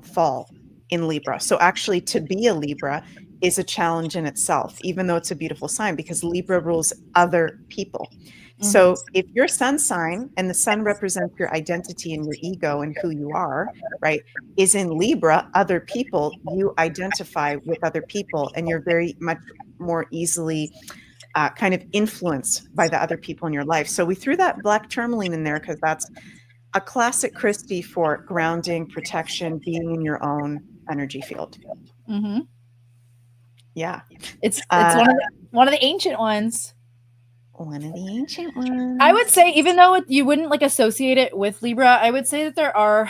fall in Libra. So actually, to be a Libra is a challenge in itself, even though it's a beautiful sign, because Libra rules other people. Mm-hmm. So if your sun sign and the sun represents your identity and your ego and who you are, right, is in Libra, other people, you identify with other people and you're very much more easily kind of influenced by the other people in your life. So we threw that black tourmaline in there because that's a classic Christie for grounding, protection, being in your own energy field. Mm-hmm. Yeah. It's Uh, one of the ancient ones. one of the ancient I would ones. say, even though you wouldn't like associate it with Libra, I would say that there are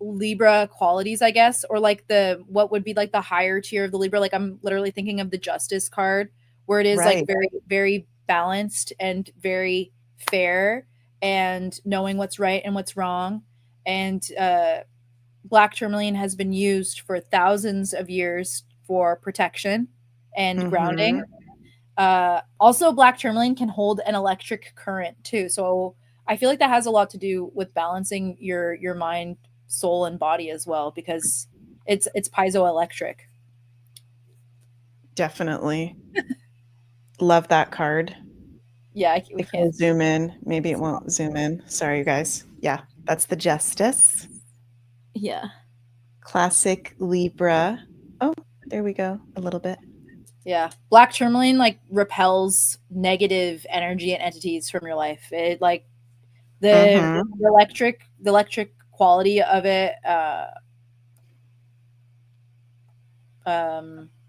Libra qualities, I guess, or like the what would be like the higher tier of the Libra. Like I'm literally thinking of the Justice card, where it is like Right. very, very balanced and very fair, and knowing what's right and what's wrong. And black tourmaline has been used for thousands of years for protection and grounding. Mm-hmm. Also, black tourmaline can hold an electric current too. So I feel like that has a lot to do with balancing your mind, soul, and body as well, because it's piezoelectric. Definitely. Love that card. Yeah, we If I can't. zoom in, maybe it won't zoom in. Sorry, you guys. Yeah, that's the Justice. Yeah, Classic Libra. Oh, there we go. A little bit. yeah. Black tourmaline like repels negative energy and entities from your life. It like the Mm-hmm. the electric quality of it.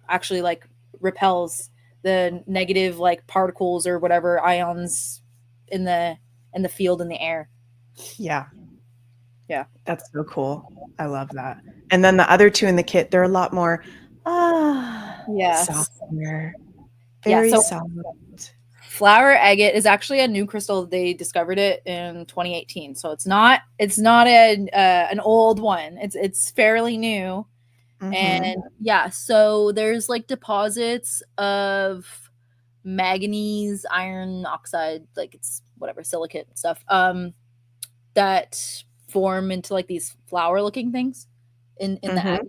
Actually like repels the negative like particles or whatever ions in the field in the air. Yeah, Yeah. that's so cool. I love that. And then the other two in the kit, they're a lot more Yes. softer, Yeah. very So soft. flower agate is actually a new crystal. They discovered it in 2018, so it's not an old one. It's fairly new. Mhm. And yeah, so there's like deposits of manganese, iron oxide, like it's whatever silicate stuff, that form into like these flower looking things in the Mhm. agate.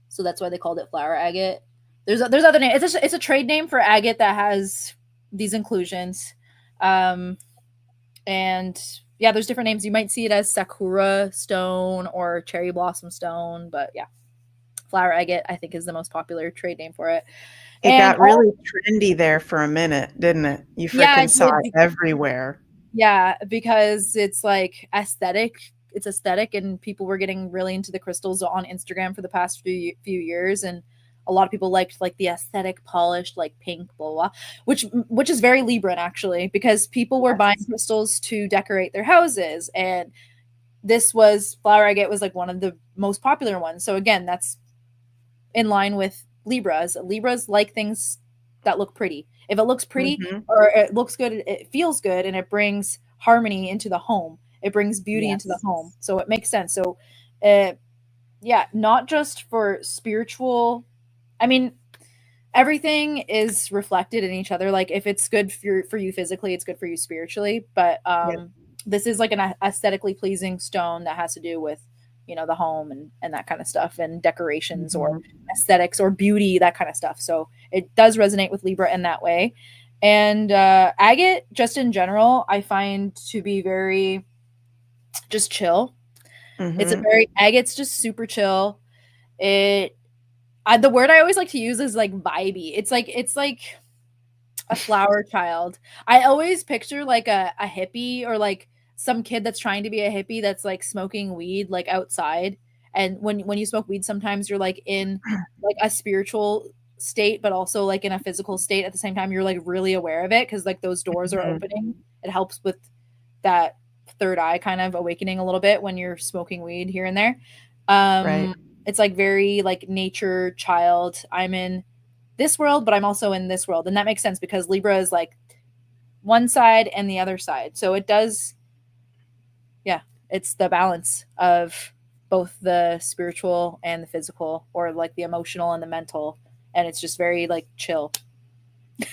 So that's why they called it flower agate. There's other name. It's a trade name for agate that has these inclusions. Um, and yeah, there's different names. You might see it as sakura stone or cherry blossom stone, but yeah, flower agate I think is the most popular trade name for it. It And got really trendy there for a minute, didn't it? You yeah, freaking it saw did. it everywhere. Yeah, because it's like aesthetic. It's aesthetic, and people were getting really into the crystals on Instagram for the past few years, and a lot of people liked like the aesthetic, polished, like pink, blah blah, which is very Libran actually, because people were buying Yes. crystals to decorate their houses, and this was flower agate was like one of the most popular ones. So again, that's in line with Libras. Libras like things that look pretty. If it looks pretty Mhm. or it looks good, it feels good, and it brings harmony into the home. It brings beauty into the Yes. home. So it makes sense. So, uh, yeah, not just for spiritual. I mean, everything is reflected in each other. Like if it's good for you physically, it's good for you spiritually. But Yep. this is like an aesthetically pleasing stone that has to do with the home and that kind of stuff and decorations or Mhm. aesthetics or beauty, that kind of stuff. So it does resonate with Libra in that way. And agate, just in general, I find to be very just chill. It's a Mhm. very agate's just super chill. It the word I always like to use is like vibey. It's like a flower child. I always picture like a hippie or like some kid that's trying to be a hippie that's like smoking weed like outside. And when you smoke weed, sometimes you're like in like a spiritual state, but also like in a physical state at the same time. You're like really aware of it because like those doors are Mhm. opening. It helps with that third eye kind of awakening a little bit when you're smoking weed here and there. Right. It's like very like nature child. I'm in this world, but I'm also in this world. And that makes sense because Libra is like one side and the other side. So it does, yeah, it's the balance of both the spiritual and the physical, or like the emotional and the mental. And it's just very like chill.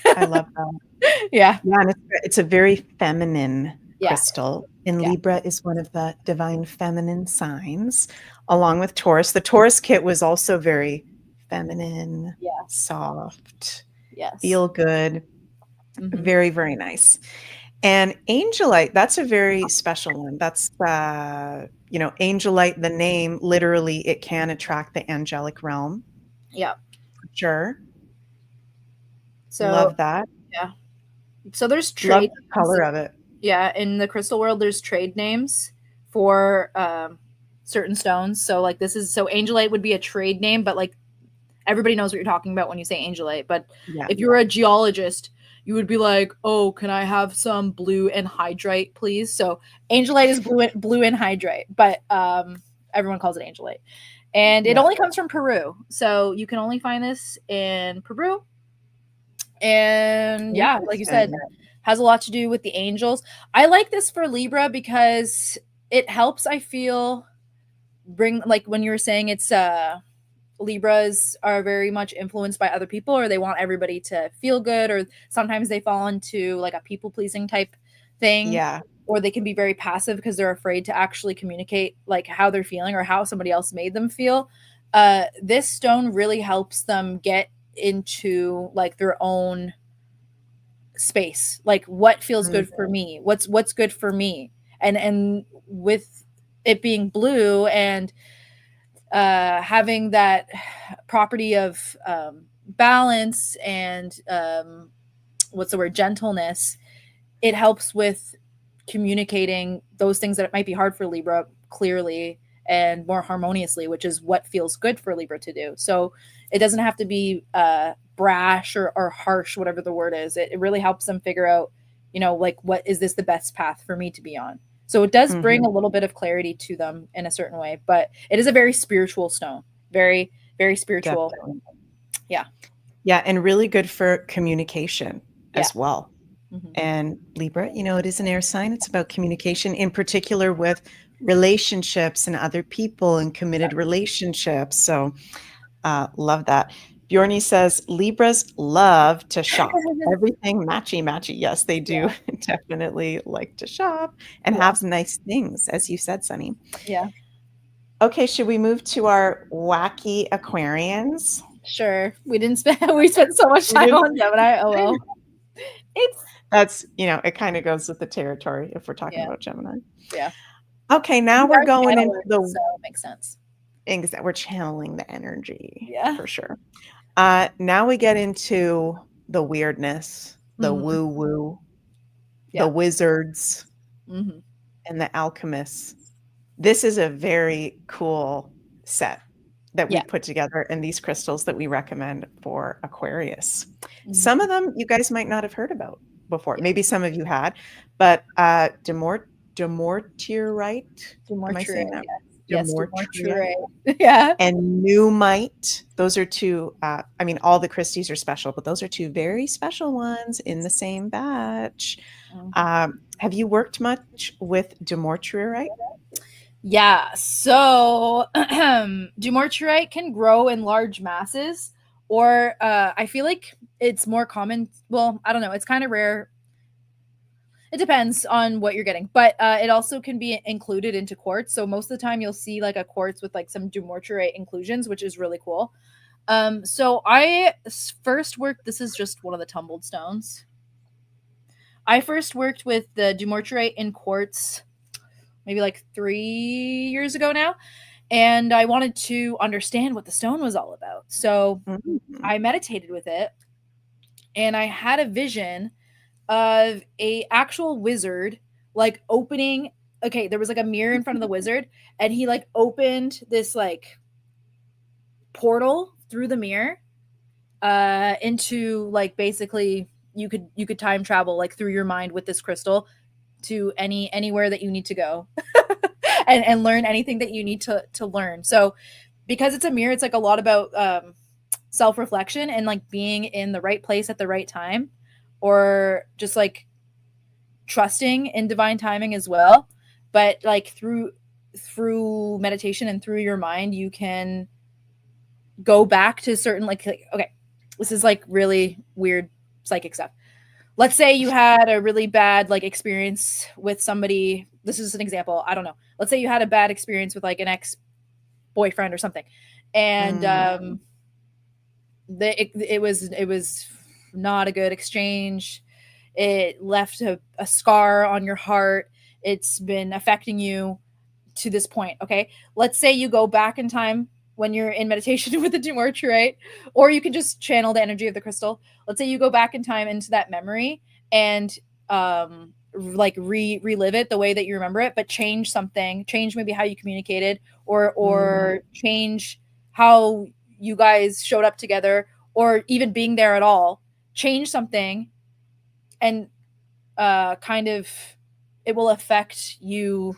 I love that. Yeah. Yeah, and it's a very feminine Yeah. crystal, and Yeah. Libra is one of the divine feminine signs, along with Taurus. The Taurus kit was also very feminine, Yeah. soft, Yes. feel good, Hmm. very, very nice. And Angelite, that's a very special one. That's, Angelite, the name, literally, it can attract the angelic realm. Yeah. Sure. So, Love that. yeah. So there's Love trade the names. color of it. Yeah. In the crystal world, there's trade names for certain stones. So, like, so Angelite would be a trade name, but like everybody knows what you're talking about when you say angelite. But Yeah. if you're a geologist, you would be like, "Oh, can I have some blue anhydrite, please?" So angelite is blue anhydrite, but everyone calls it angelite, and it Yeah. only comes from Peru. So you can only find this in Peru. And yeah, like you said, Interesting. has a lot to do with the angels. I like this for Libra because it helps. I feel bring like when you were saying it's Libras are very much influenced by other people, or they want everybody to feel good, or sometimes they fall into like a people pleasing type thing, Yeah. or they can be very passive because they're afraid to actually communicate like how they're feeling or how somebody else made them feel. This stone really helps them get into like their own space, like what feels Mm, good for me, what's good for me, and with it being blue and having that property of balance and what's the word, gentleness, it helps with communicating those things that might be hard for Libra clearly and more harmoniously, which is what feels good for Libra to do. So it doesn't have to be brash or harsh, whatever the word is. It really helps them figure out, like, what is this the best path for me to be on? So it does bring a mhm. little bit of clarity to them in a certain way, but it is a very spiritual stone. Very, very spiritual. Definitely. Yeah. Yeah, and really good for communication Yeah. as well. Hmm. And Libra, it is an air sign. It's about communication, in particular with relationships and other people and committed relationships. So, love that. Bjorny says Libras love to shop. Everything matchy matchy. Yes, they do Yeah. definitely like to shop and Yeah. have nice things, as you said, Sunny. Yeah. Okay, should we move to our wacky Aquarians? Sure. We spent so much We time didn't. on Gemini. Oh well. It's That's, it kind of goes with the territory if we're talking yeah, about Gemini. yeah. Okay, now We we're are going into channelers, the so it makes sense. things that we're channeling the energy Yeah. for sure. Now we get into the weirdness, the Hmm. woo woo, the Yeah. wizards, Hmm. and the alchemists. This is a very cool set that Yeah. we've put together and these crystals that we recommend for Aquarius. Some of Hmm. them you guys might not have heard about before. Yeah. Maybe some of you had, but demortierite, Do more am I true. saying that? Yeah. Yes, Dumortierite, Dumortierite. Yeah. and Numite. Those are two, I mean, all the Christies are special, but those are two very special ones in the same batch. Mhm. Have you worked much with Dumortierite? Yeah. So dumortierite can grow in large masses, or I feel like it's more common. Well, I don't know. It's kind of rare. It depends on what you're getting, but it also can be included into quartz. So most of the time, you'll see like a quartz with like some dumortierite inclusions, which is really cool. So I first worked. This is just one of the tumbled stones. I first worked with the dumortierite in quartz maybe like 3 years ago now, and I wanted to understand what the stone was all about. So Mm. I meditated with it, and I had a vision of a actual wizard like opening. Okay, there was like a mirror in front of the wizard, and he like opened this like portal through the mirror into like basically you could time travel like through your mind with this crystal to anywhere that you need to go and learn anything that you need to learn. So because it's a mirror, it's like a lot about self-reflection and like being in the right place at the right time, or just like trusting in divine timing as well. But like through meditation and through your mind, you can go back to certain like okay, this is like really weird psychic stuff. Let's say you had a really bad like experience with somebody. This is an example. I don't know. Let's say you had a bad experience with like an ex boyfriend or something, and Mm. it was not a good exchange. It left a scar on your heart. It's been affecting you to this point. Okay, let's say you go back in time when you're in meditation with the Dumortierite, right? Or you can just channel the energy of the crystal. Let's say you go back in time into that memory and like relive it the way that you remember it, but change something, change maybe how you communicated, Mm. or change how you guys showed up together, or even being there at all. Change something, and kind of it will affect you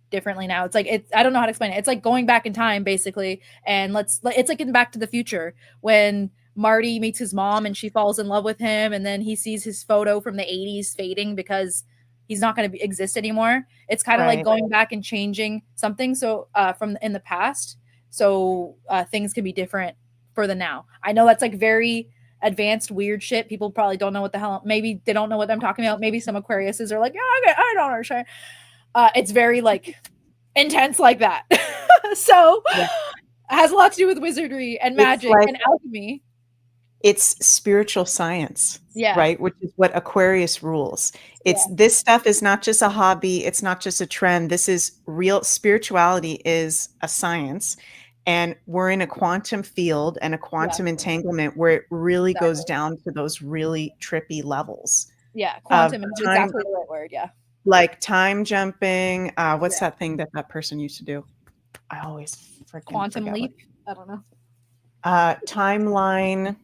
differently now. It's like I don't know how to explain it. It's like going back in time basically, and it's like in Back to the Future when Marty meets his mom and she falls in love with him, and then he sees his photo from the 80s fading because he's not going to exist anymore. It's kind of like Right. going back and changing something so from in the past, so things can be different for the now. I know that's like very advanced weird shit. People probably don't know what the hell, maybe they don't know what I'm talking about. Maybe some Aquariuses are like, yeah, okay, I don't understand. It's very like intense like that. So Yeah. it has a lot to do with wizardry and It's magic like and alchemy. it's spiritual science, Yeah. right? Which is what Aquarius rules. It's Yeah. this stuff is not just a hobby, it's not just a trend. This is real spirituality is a science. And we're in a quantum field and a Yeah. quantum entanglement where it really goes Exactly. down to those really trippy levels Yeah. of Quantum is time, exactly the right word. Yeah. like time jumping. What's Yeah. that thing that that person used to do? I always freaking Quantum forget what. leap. I don't know. Timeline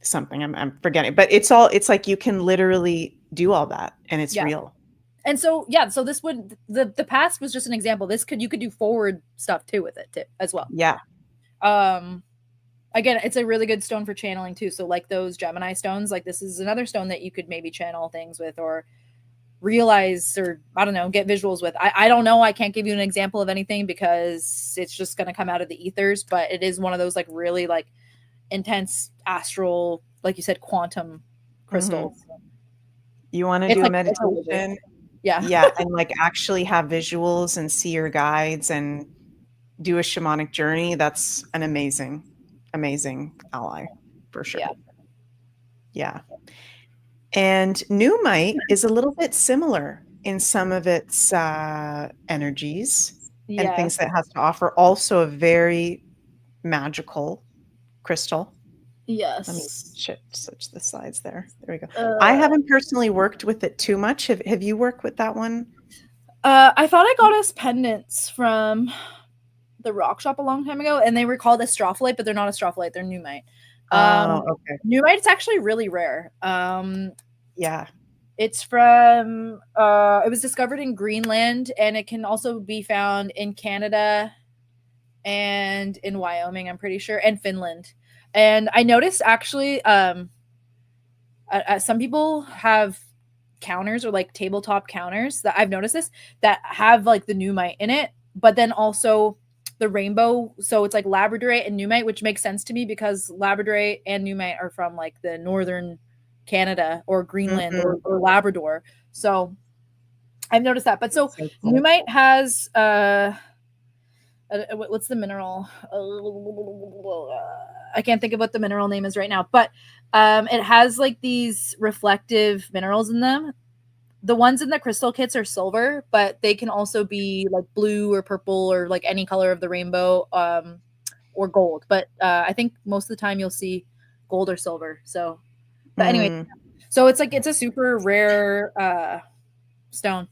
something. I'm forgetting, but it's like you can literally do all that and it's Yeah. real. And so yeah, so this would the past was just an example. This could you could do forward stuff too with it too as well. Yeah. Um Again, it's a really good stone for channeling too. So like those Gemini stones, like this is another stone that you could maybe channel things with, or realize, or I don't know, get visuals with. I don't know. I can't give you an example of anything because it's just going to come out of the ethers, but it is one of those like really like intense astral, like you said, quantum Hmm. crystals. You want to It's do a like it's a wizard. meditation? Yeah. Yeah. And like actually have visuals and see your guides and do a shamanic journey. That's an amazing, amazing ally for Yeah. sure. Yeah. And Numite is a little bit similar in some of its energies and things that it Yes. has to offer. Also, a very magical crystal. Let me Yes. switch the slides there. There we go. I Uh, haven't personally worked with it too much. Have you worked with that one? I thought I got us pendants from the rock shop a long time ago, and they were called astrophyllite, but they're not astrophyllite. They're numite. Oh, Um, okay. Numite is actually really rare. Yeah. It's from it was discovered in Greenland, and it can also be found in Canada and in Wyoming, I'm pretty sure, and Finland. And I noticed actually some people have counters or like tabletop counters that I've noticed this that have like the Numite in it, but then also the rainbow. So it's like Labradorite and Numite, which makes sense to me because Labradorite and Numite are from like the northern Canada or Greenland Mhm. or Labrador. So I've noticed that. But so So cool. Numite has what's the mineral? I can't think of what the mineral name is right now, but it has like these reflective minerals in them. The ones in the crystal kits are silver, but they can also be like blue or purple or like any color of the rainbow, or gold. But I think most of the time you'll see gold or silver. So, but anyway, Mm. so it's like it's a super rare stone.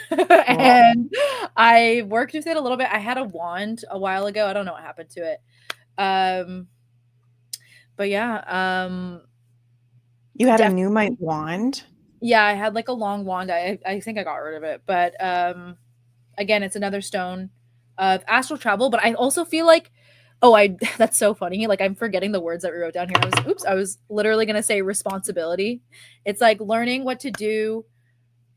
Cool. And I worked with it a little bit. I had a wand a while ago. I don't know what happened to it. Um, but yeah, You had a definitely. Numite wand? Yeah, I had like a long wand. I think I got rid of it, but again, it's another stone of astral travel. But I also feel like, oh, I that's so funny. Like I'm forgetting the words that we wrote down here. I was literally gonna say responsibility. It's like learning what to do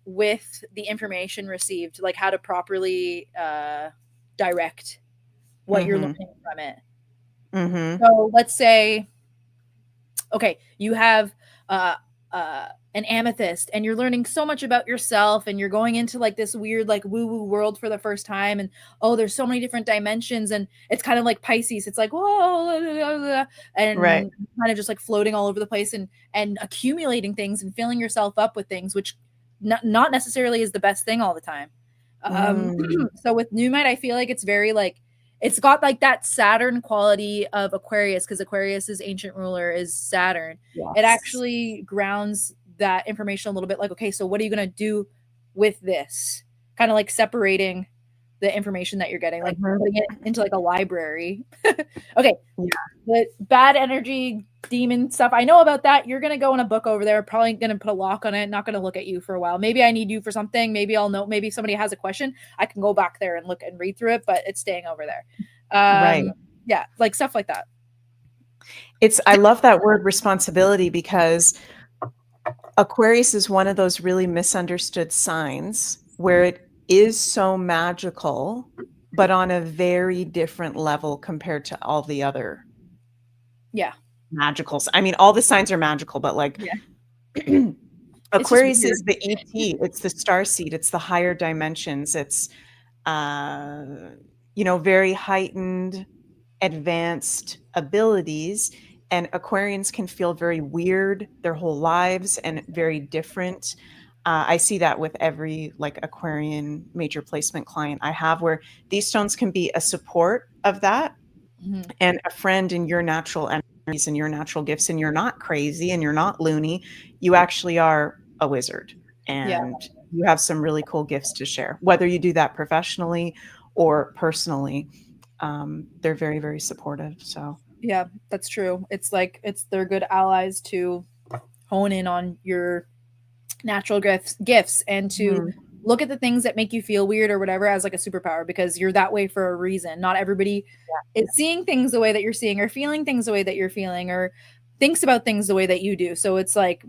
with the information received, like how to properly direct what you're Mhm. learning from it. Mhm. So let's say, okay, you have uh, an amethyst and you're learning so much about yourself and you're going into like this weird, like woo woo world for the first time. And oh, there's so many different dimensions. And it's kind of like Pisces. It's like, whoa, blah, blah, blah, Right. and kind of just like floating all over the place and accumulating things and filling yourself up with things, which not necessarily is the best thing all the time. Mm. So with Numite, I feel like it's very like it's got like that Saturn quality of Aquarius because Aquarius's ancient ruler is Saturn. It Yes. actually grounds that information a little bit like, okay, so what are you going to do with this? Kind of like separating the information that you're getting, like Mhm. putting it into like a library. Okay, Yeah. the bad energy demon stuff. I know about that. You're gonna go in a book over there, probably gonna put a lock on it, not gonna look at you for a while. Maybe I need you for something. Maybe I'll know. Maybe somebody has a question. I can go back there and look and read through it, but it's staying over there. Right. Yeah, like stuff like that. I love that word responsibility because Aquarius is one of those really misunderstood signs where it is so magical, but on a very different level compared to all the other Yeah, magicals. I mean, all the signs are magical, but like yeah. It's just Aquarius weird. is the ET, it's the star seed, it's the higher dimensions, it's uh, very heightened, advanced abilities. And Aquarians can feel very weird their whole lives and very different. I see that with every like Aquarian major placement client I have, where these stones can be a support of that Mhm. and a friend in your natural energies and your natural gifts. And you're not crazy and you're not loony. You actually are a wizard Yeah, and you have some really cool gifts to share, whether you do that professionally or personally. They're very, very supportive. So, yeah, that's true. It's like they're good allies to hone in on your natural gifts and to mhm. look at the things that make you feel weird or whatever as like a superpower because you're that way for a reason. Not everybody is seeing things the way that you're seeing or feeling things the way that you're feeling or thinks about things the way that you do. So it's like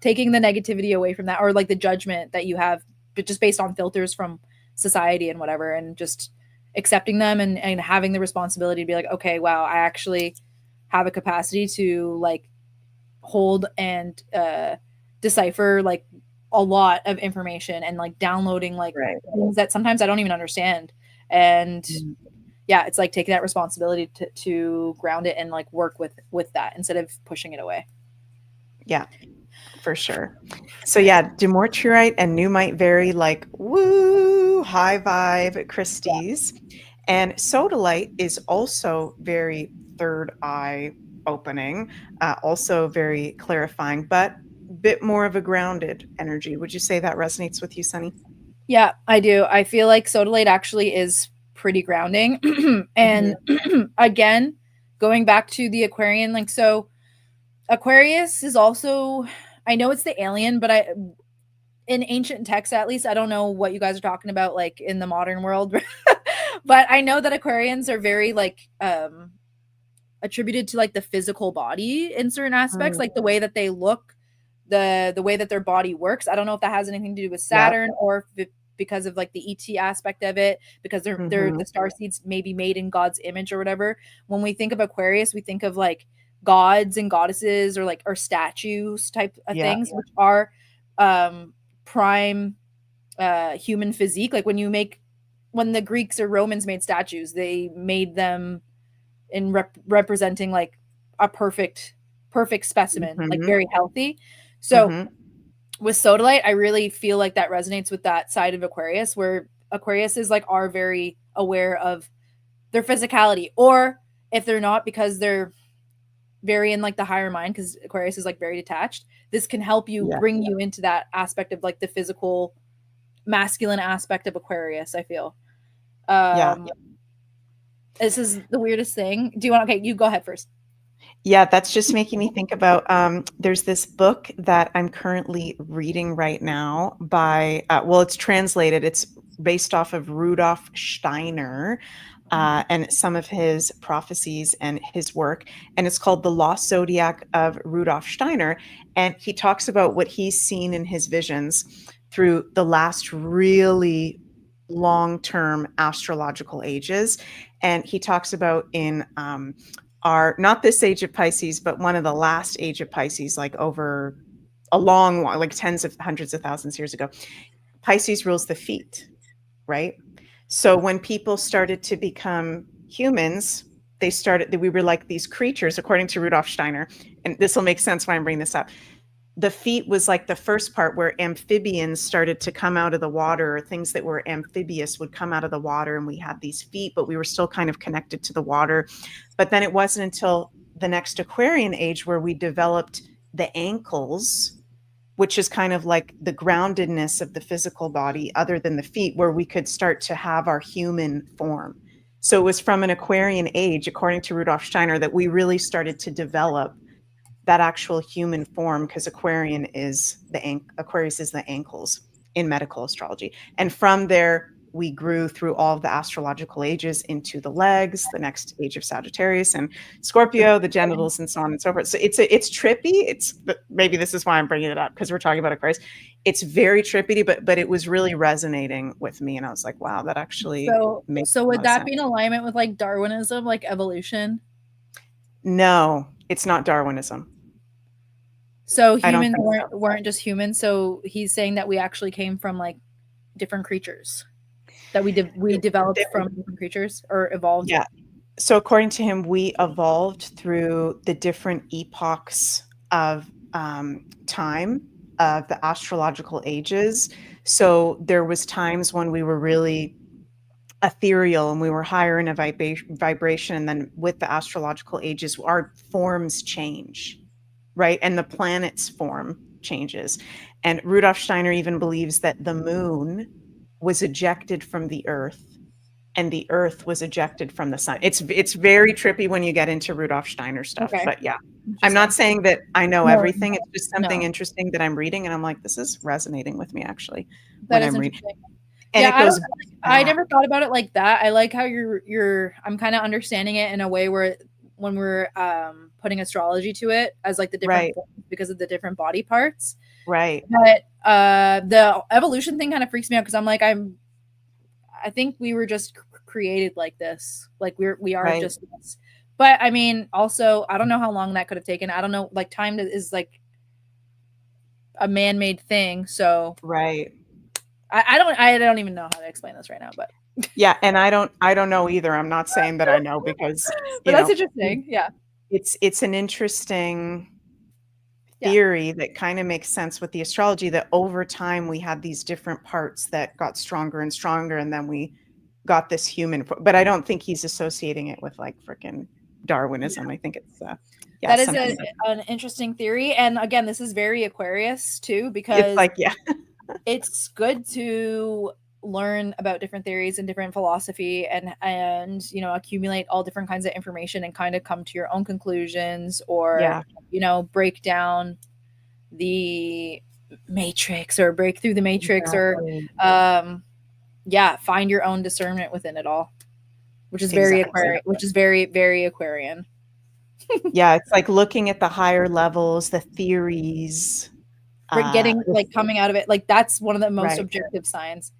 taking the negativity away from that or like the judgment that you have but just based on filters from society and whatever and just accepting them and having the responsibility to be like, okay, wow, I actually have a capacity to like hold and decipher like a lot of information and like downloading like Right. things that sometimes I don't even understand. And Mm. yeah, it's like taking that responsibility to ground it and like work with that instead of pushing it away. Yeah, for sure. So yeah, Dumortierite and Numite very like woo high vibe Christie's. And sodalite is also very third eye opening, also very clarifying, but bit more of a grounded energy. Would you say that resonates with you, Sunny? Yeah, I do. I feel like sodalite actually is pretty grounding. And Mhm. again, going back to the Aquarian, like so Aquarius is also I know it's the alien, but I in ancient texts at least, I don't know what you guys are talking about like in the modern world. But I know that Aquarians are very like attributed to like the physical body in certain aspects, Mm, like the way that they look, the way that their body works. I don't know if that has anything to do with yep. Saturn or because of like the ET aspect of it, because they're Hmm. the star seeds maybe made in God's image or whatever. When we think of Aquarius, we think of like gods and goddesses or like or statues type of Yeah. things, which are prime human physique. Like when the Greeks or Romans made statues, they made them in representing like a perfect specimen, like Hmm. very healthy. So Hmm. with sodalite, I really feel like that resonates with that side of Aquarius, where Aquarius is like are very aware of their physicality, or if they're not, because they're very in like the higher mind, because Aquarius is like very detached. This can help you Yeah. bring you into that aspect of like the physical masculine aspect of Aquarius, I feel. Yeah. Um this is the weirdest thing. Do you want okay, you go ahead first. Yeah, that's just making me think about there's this book that I'm currently reading right now by well, it's translated. It's based off of Rudolf Steiner and some of his prophecies and his work. And it's called The Lost Zodiac of Rudolf Steiner. And he talks about what he's seen in his visions through the last really long-term astrological ages. And he talks about in are not this age of Pisces, but one of the last age of Pisces, like over a long while, like tens of hundreds of thousands of years ago. Pisces rules the feet, right? So when people started to become humans, we were like these creatures, according to Rudolf Steiner. And this will make sense why I'm bringing this up. The feet was like the first part where amphibians started to come out of the water, or things that were amphibious would come out of the water, and we had these feet, but we were still kind of connected to the water. But then it wasn't until the next Aquarian age where we developed the ankles, which is kind of like the groundedness of the physical body, other than the feet, where we could start to have our human form. So it was from an Aquarian age, according to Rudolf Steiner, that we really started to develop that actual human form, because Aquarius is the ankles in medical astrology. And from there, we grew through all of the astrological ages into the legs, the next age of Sagittarius and Scorpio, the genitals, and so on and so forth. So it's trippy. Maybe this is why I'm bringing it up, because we're talking about Aquarius. It's very trippy, but it was really resonating with me, and I was like, wow, that actually makes So a would lot of that sense. be in alignment with like Darwinism, like evolution? No, it's not Darwinism. So I don't humans think so. weren't just humans. So he's saying that we actually came from like different creatures, that we developed There- from different creatures or evolved. yeah, so according to him, we evolved through the different epochs of time of the astrological ages. So there was times when we were really ethereal and we were higher in a vibration, and then with the astrological ages, our forms change, right? And the planet's form changes. And Rudolf Steiner even believes that the moon was ejected from the earth and the earth was ejected from the sun. It's very trippy when you get into Rudolf Steiner stuff, Okay, but yeah. I'm not interesting. saying that I know No, everything. It's just something no, interesting that I'm reading, and I'm like, this is resonating with me actually that when is I'm reading. interesting. And Yeah, it I goes don't. I back. never thought about it like that. I like how you're. I'm kind of understanding it in a way where when we're putting astrology to it as like the different Right, forms because of the different body parts. right, But the evolution thing kind of freaks me out because I'm like I think we were just created like this. Like we are right, just this. But I mean, also, I don't know how long that could have taken. I don't know. Like time is like a man-made thing, so right. I don't even know how to explain this right now. But Yeah, and I don't know either. I'm not saying that I know, because, but you that's know, interesting. Yeah, it's an interesting yeah, theory that kind of makes sense with the astrology, that over time we had these different parts that got stronger and stronger, and then we got this but I don't think he's associating it with like freaking Darwinism. I think it's yeah, that is something that an interesting theory. And again, this is very Aquarius too it's because like, yeah. it's good to learn about different theories and different philosophy and accumulate all different kinds of information and kind of come to your own conclusions or Yeah. break down the matrix or break through the matrix or Exactly. um yeah, find your own discernment within it all, which is very Exactly. Aquarian, which is very, very Aquarian. Yeah, it's like looking at the higher levels, the theories, Getting the like coming out of it, like that's one of the most right, objective signs.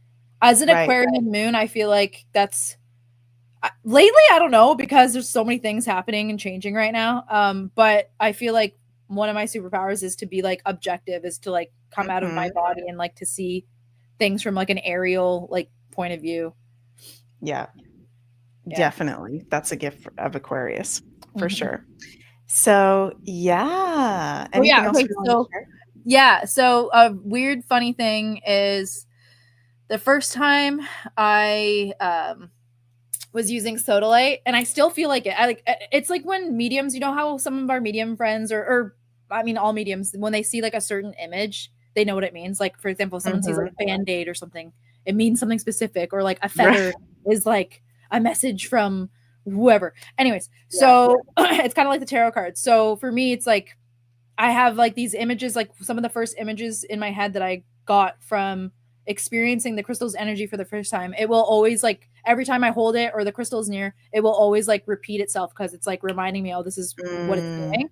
As an right. Aquarian moon, I feel like that's lately I don't know because there's so many things happening and changing right now. But I feel like one of my superpowers is to be like objective, is to like come out of my Mhm. body and like to see things from like an aerial like point of view. Yeah, Yeah. definitely. That's a gift of Aquarius for Mhm. sure. So, yeah. Oh yeah. Anything else Okay. you want to So share? yeah. So a weird, funny thing is the first time I was using sodalite, and I still feel like it. I like it's like when mediums, you know how some of our medium friends or I mean all mediums, when they see like a certain image, they know what it means. Like for example, if someone sees like Mhm. a band-aid or something, it means something specific, or like a Right. feather is like a message from whoever. Anyways, Yeah. so it's kind of like the tarot cards. So for me, it's like I have like these images, like some of the first images in my head that I got from experiencing the crystal's energy for the first time. It will always like every time I hold it or the crystal's near, it will always like repeat itself because it's like reminding me, oh, this is what it's Mm, doing.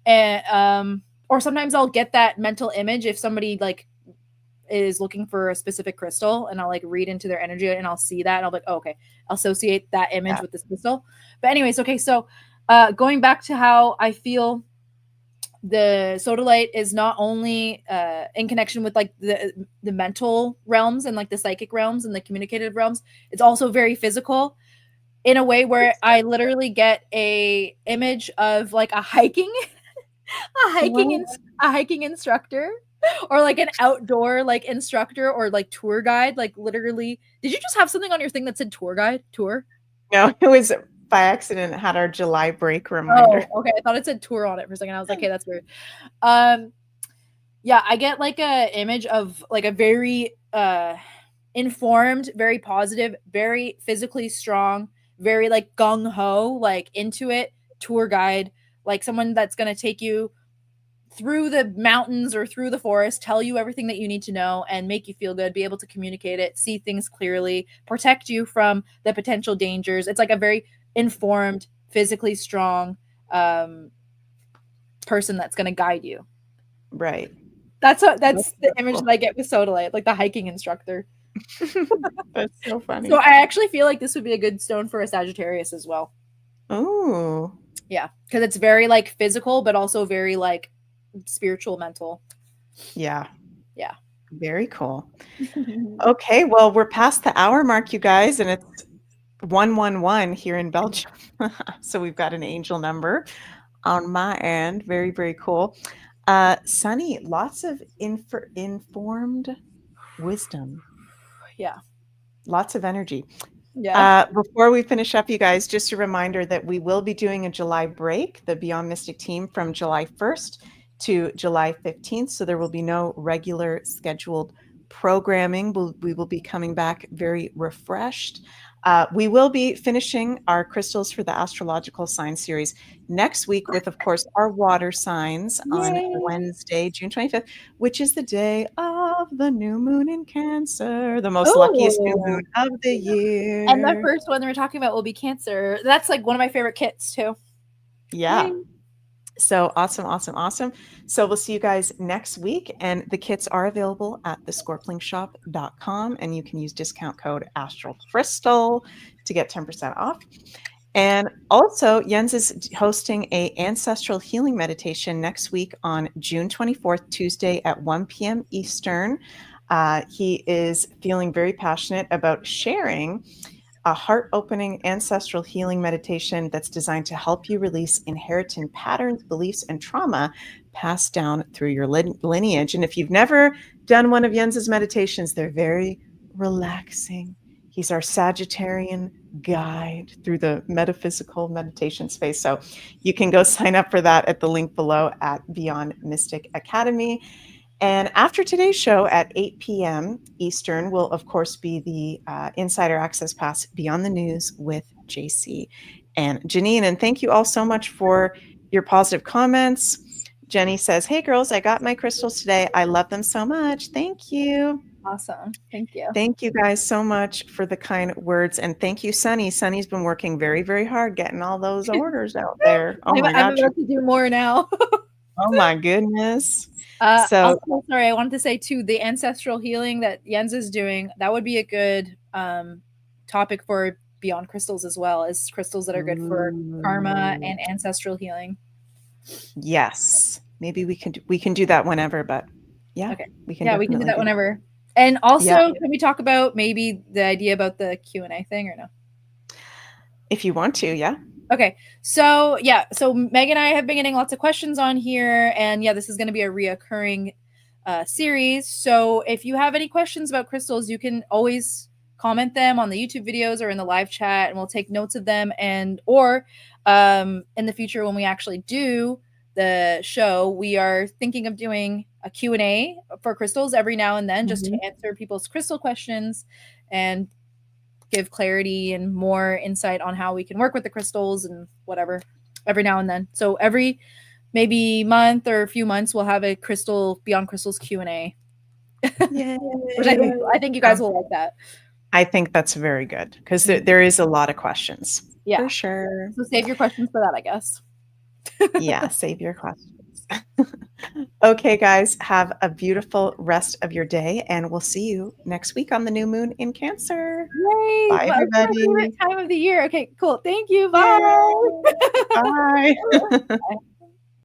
And or sometimes I'll get that mental image if somebody like is looking for a specific crystal and I'll like read into their energy and I'll see that and I'll be like, oh, okay, I'll associate that image yeah. with this crystal. But anyways, okay, so going back to how I feel the sodalite is not only in connection with like the mental realms and like the psychic realms and the communicative realms, it's also very physical in a way where I literally get a image of like a hiking a hiking What? in, a hiking instructor or like an outdoor like instructor or like tour guide, like literally. Did you just have something on your thing that said tour guide tour? No, it was by accident. It had our July break reminder. Oh, okay, I thought it said tour on it for a second. I was like, hey, that's weird. um yeah, I get like a image of like a very informed, very positive, very physically strong, very like gung ho, like into it tour guide, like someone that's going to take you through the mountains or through the forest, tell you everything that you need to know and make you feel good, be able to communicate it, see things clearly, protect you from the potential dangers. It's like a very informed, physically strong um, person that's going to guide you. Right. That's That's the so image cool. that I get with Sodalite, like the hiking instructor. That's so So funny. I actually feel like this would be a good stone for a Sagittarius as well. Oh, Yeah, because it's very like physical, but also very like spiritual, mental. yeah. Yeah. Very cool. Okay, well, we're past the hour mark, you guys, and it's 111 here in Belgium. So we've got an angel number on my end. Very, very cool. Sunny, lots of informed wisdom, Yeah. lots of energy. Yeah. Before we finish up, you guys, just a reminder that we will be doing a July break, the Beyond Mystic team from July 1st to July 15th. So there will be no regular scheduled programming. We will be coming back very refreshed. We will be finishing our crystals for the astrological sign series next week with, of course, our water signs on Yay. Wednesday, June 25th, which is the day of the new moon in Cancer, the most luckiest new moon Oh. of the And the year. first one that we're talking about will be Cancer. That's like one of my favorite kits too. Yeah. Yay. So awesome, awesome, awesome. So we'll see you guys next week. And the kits are available at thescorplingshop.com. And you can use discount code Astral Crystal to get 10% off. And also, Jens is hosting a ancestral healing meditation next week on June 24th, Tuesday at 1 p.m. Eastern. He is feeling very passionate about sharing a heart opening ancestral healing meditation that's designed to help you release inherited patterns, beliefs, and trauma passed down through your lineage. And if you've never done one of Jens's meditations, they're very relaxing. He's our Sagittarian guide through the metaphysical meditation space. So you can go sign up for that at the link below at Beyond Mystic Academy. And after today's show at 8 p.m. Eastern will, of course, be the Insider Access Pass Beyond the News with JC and Janine. And thank you all so much for your positive comments, Jenny says, "Hey girls, I got my crystals today. I love them so much. Thank you." Awesome. Thank you. Thank you guys so much for the kind words. And thank you, Sunny. Sunny's been working very, very hard getting all those orders out there. Oh my I'm God. about to do more now. Oh my goodness. So, Also, sorry, I wanted to say too, the ancestral healing that Jens is doing, that would be a good topic for Beyond Crystals as well, as crystals that are good for karma and ancestral healing. yes, maybe we can do that whenever, but yeah, Okay. we can Yeah, we can do definitely that do that. whenever. And Yeah, also, can we talk about maybe the idea about the Q&A thing or no? if you want to, yeah. Okay. So, yeah. So, Meg and I have been getting lots of questions on here. And yeah, this is going to be a reoccurring series. So, if you have any questions about crystals, you can always comment them on the YouTube videos or in the live chat, and we'll take notes of them. And, or in the future, when we actually do the show, we are thinking of doing a Q&A for crystals every now and then just to answer people's crystal questions and give clarity and more insight on how we can work with the crystals and whatever every now and then. So every maybe month or a few months we'll have a crystal Beyond Crystals Q&A. Yay. Which I think you guys will like that. I think that's very good because there is a lot of questions. Yeah. For sure. So save your questions for that, I guess. Yeah, save your questions. Okay, guys, have a beautiful rest of your day, and we'll see you next week on the new moon in Cancer. Yay! Bye, Well, it's my favorite everybody. time of the year. Okay, cool. Thank you. Yay. Bye. Bye. Bye.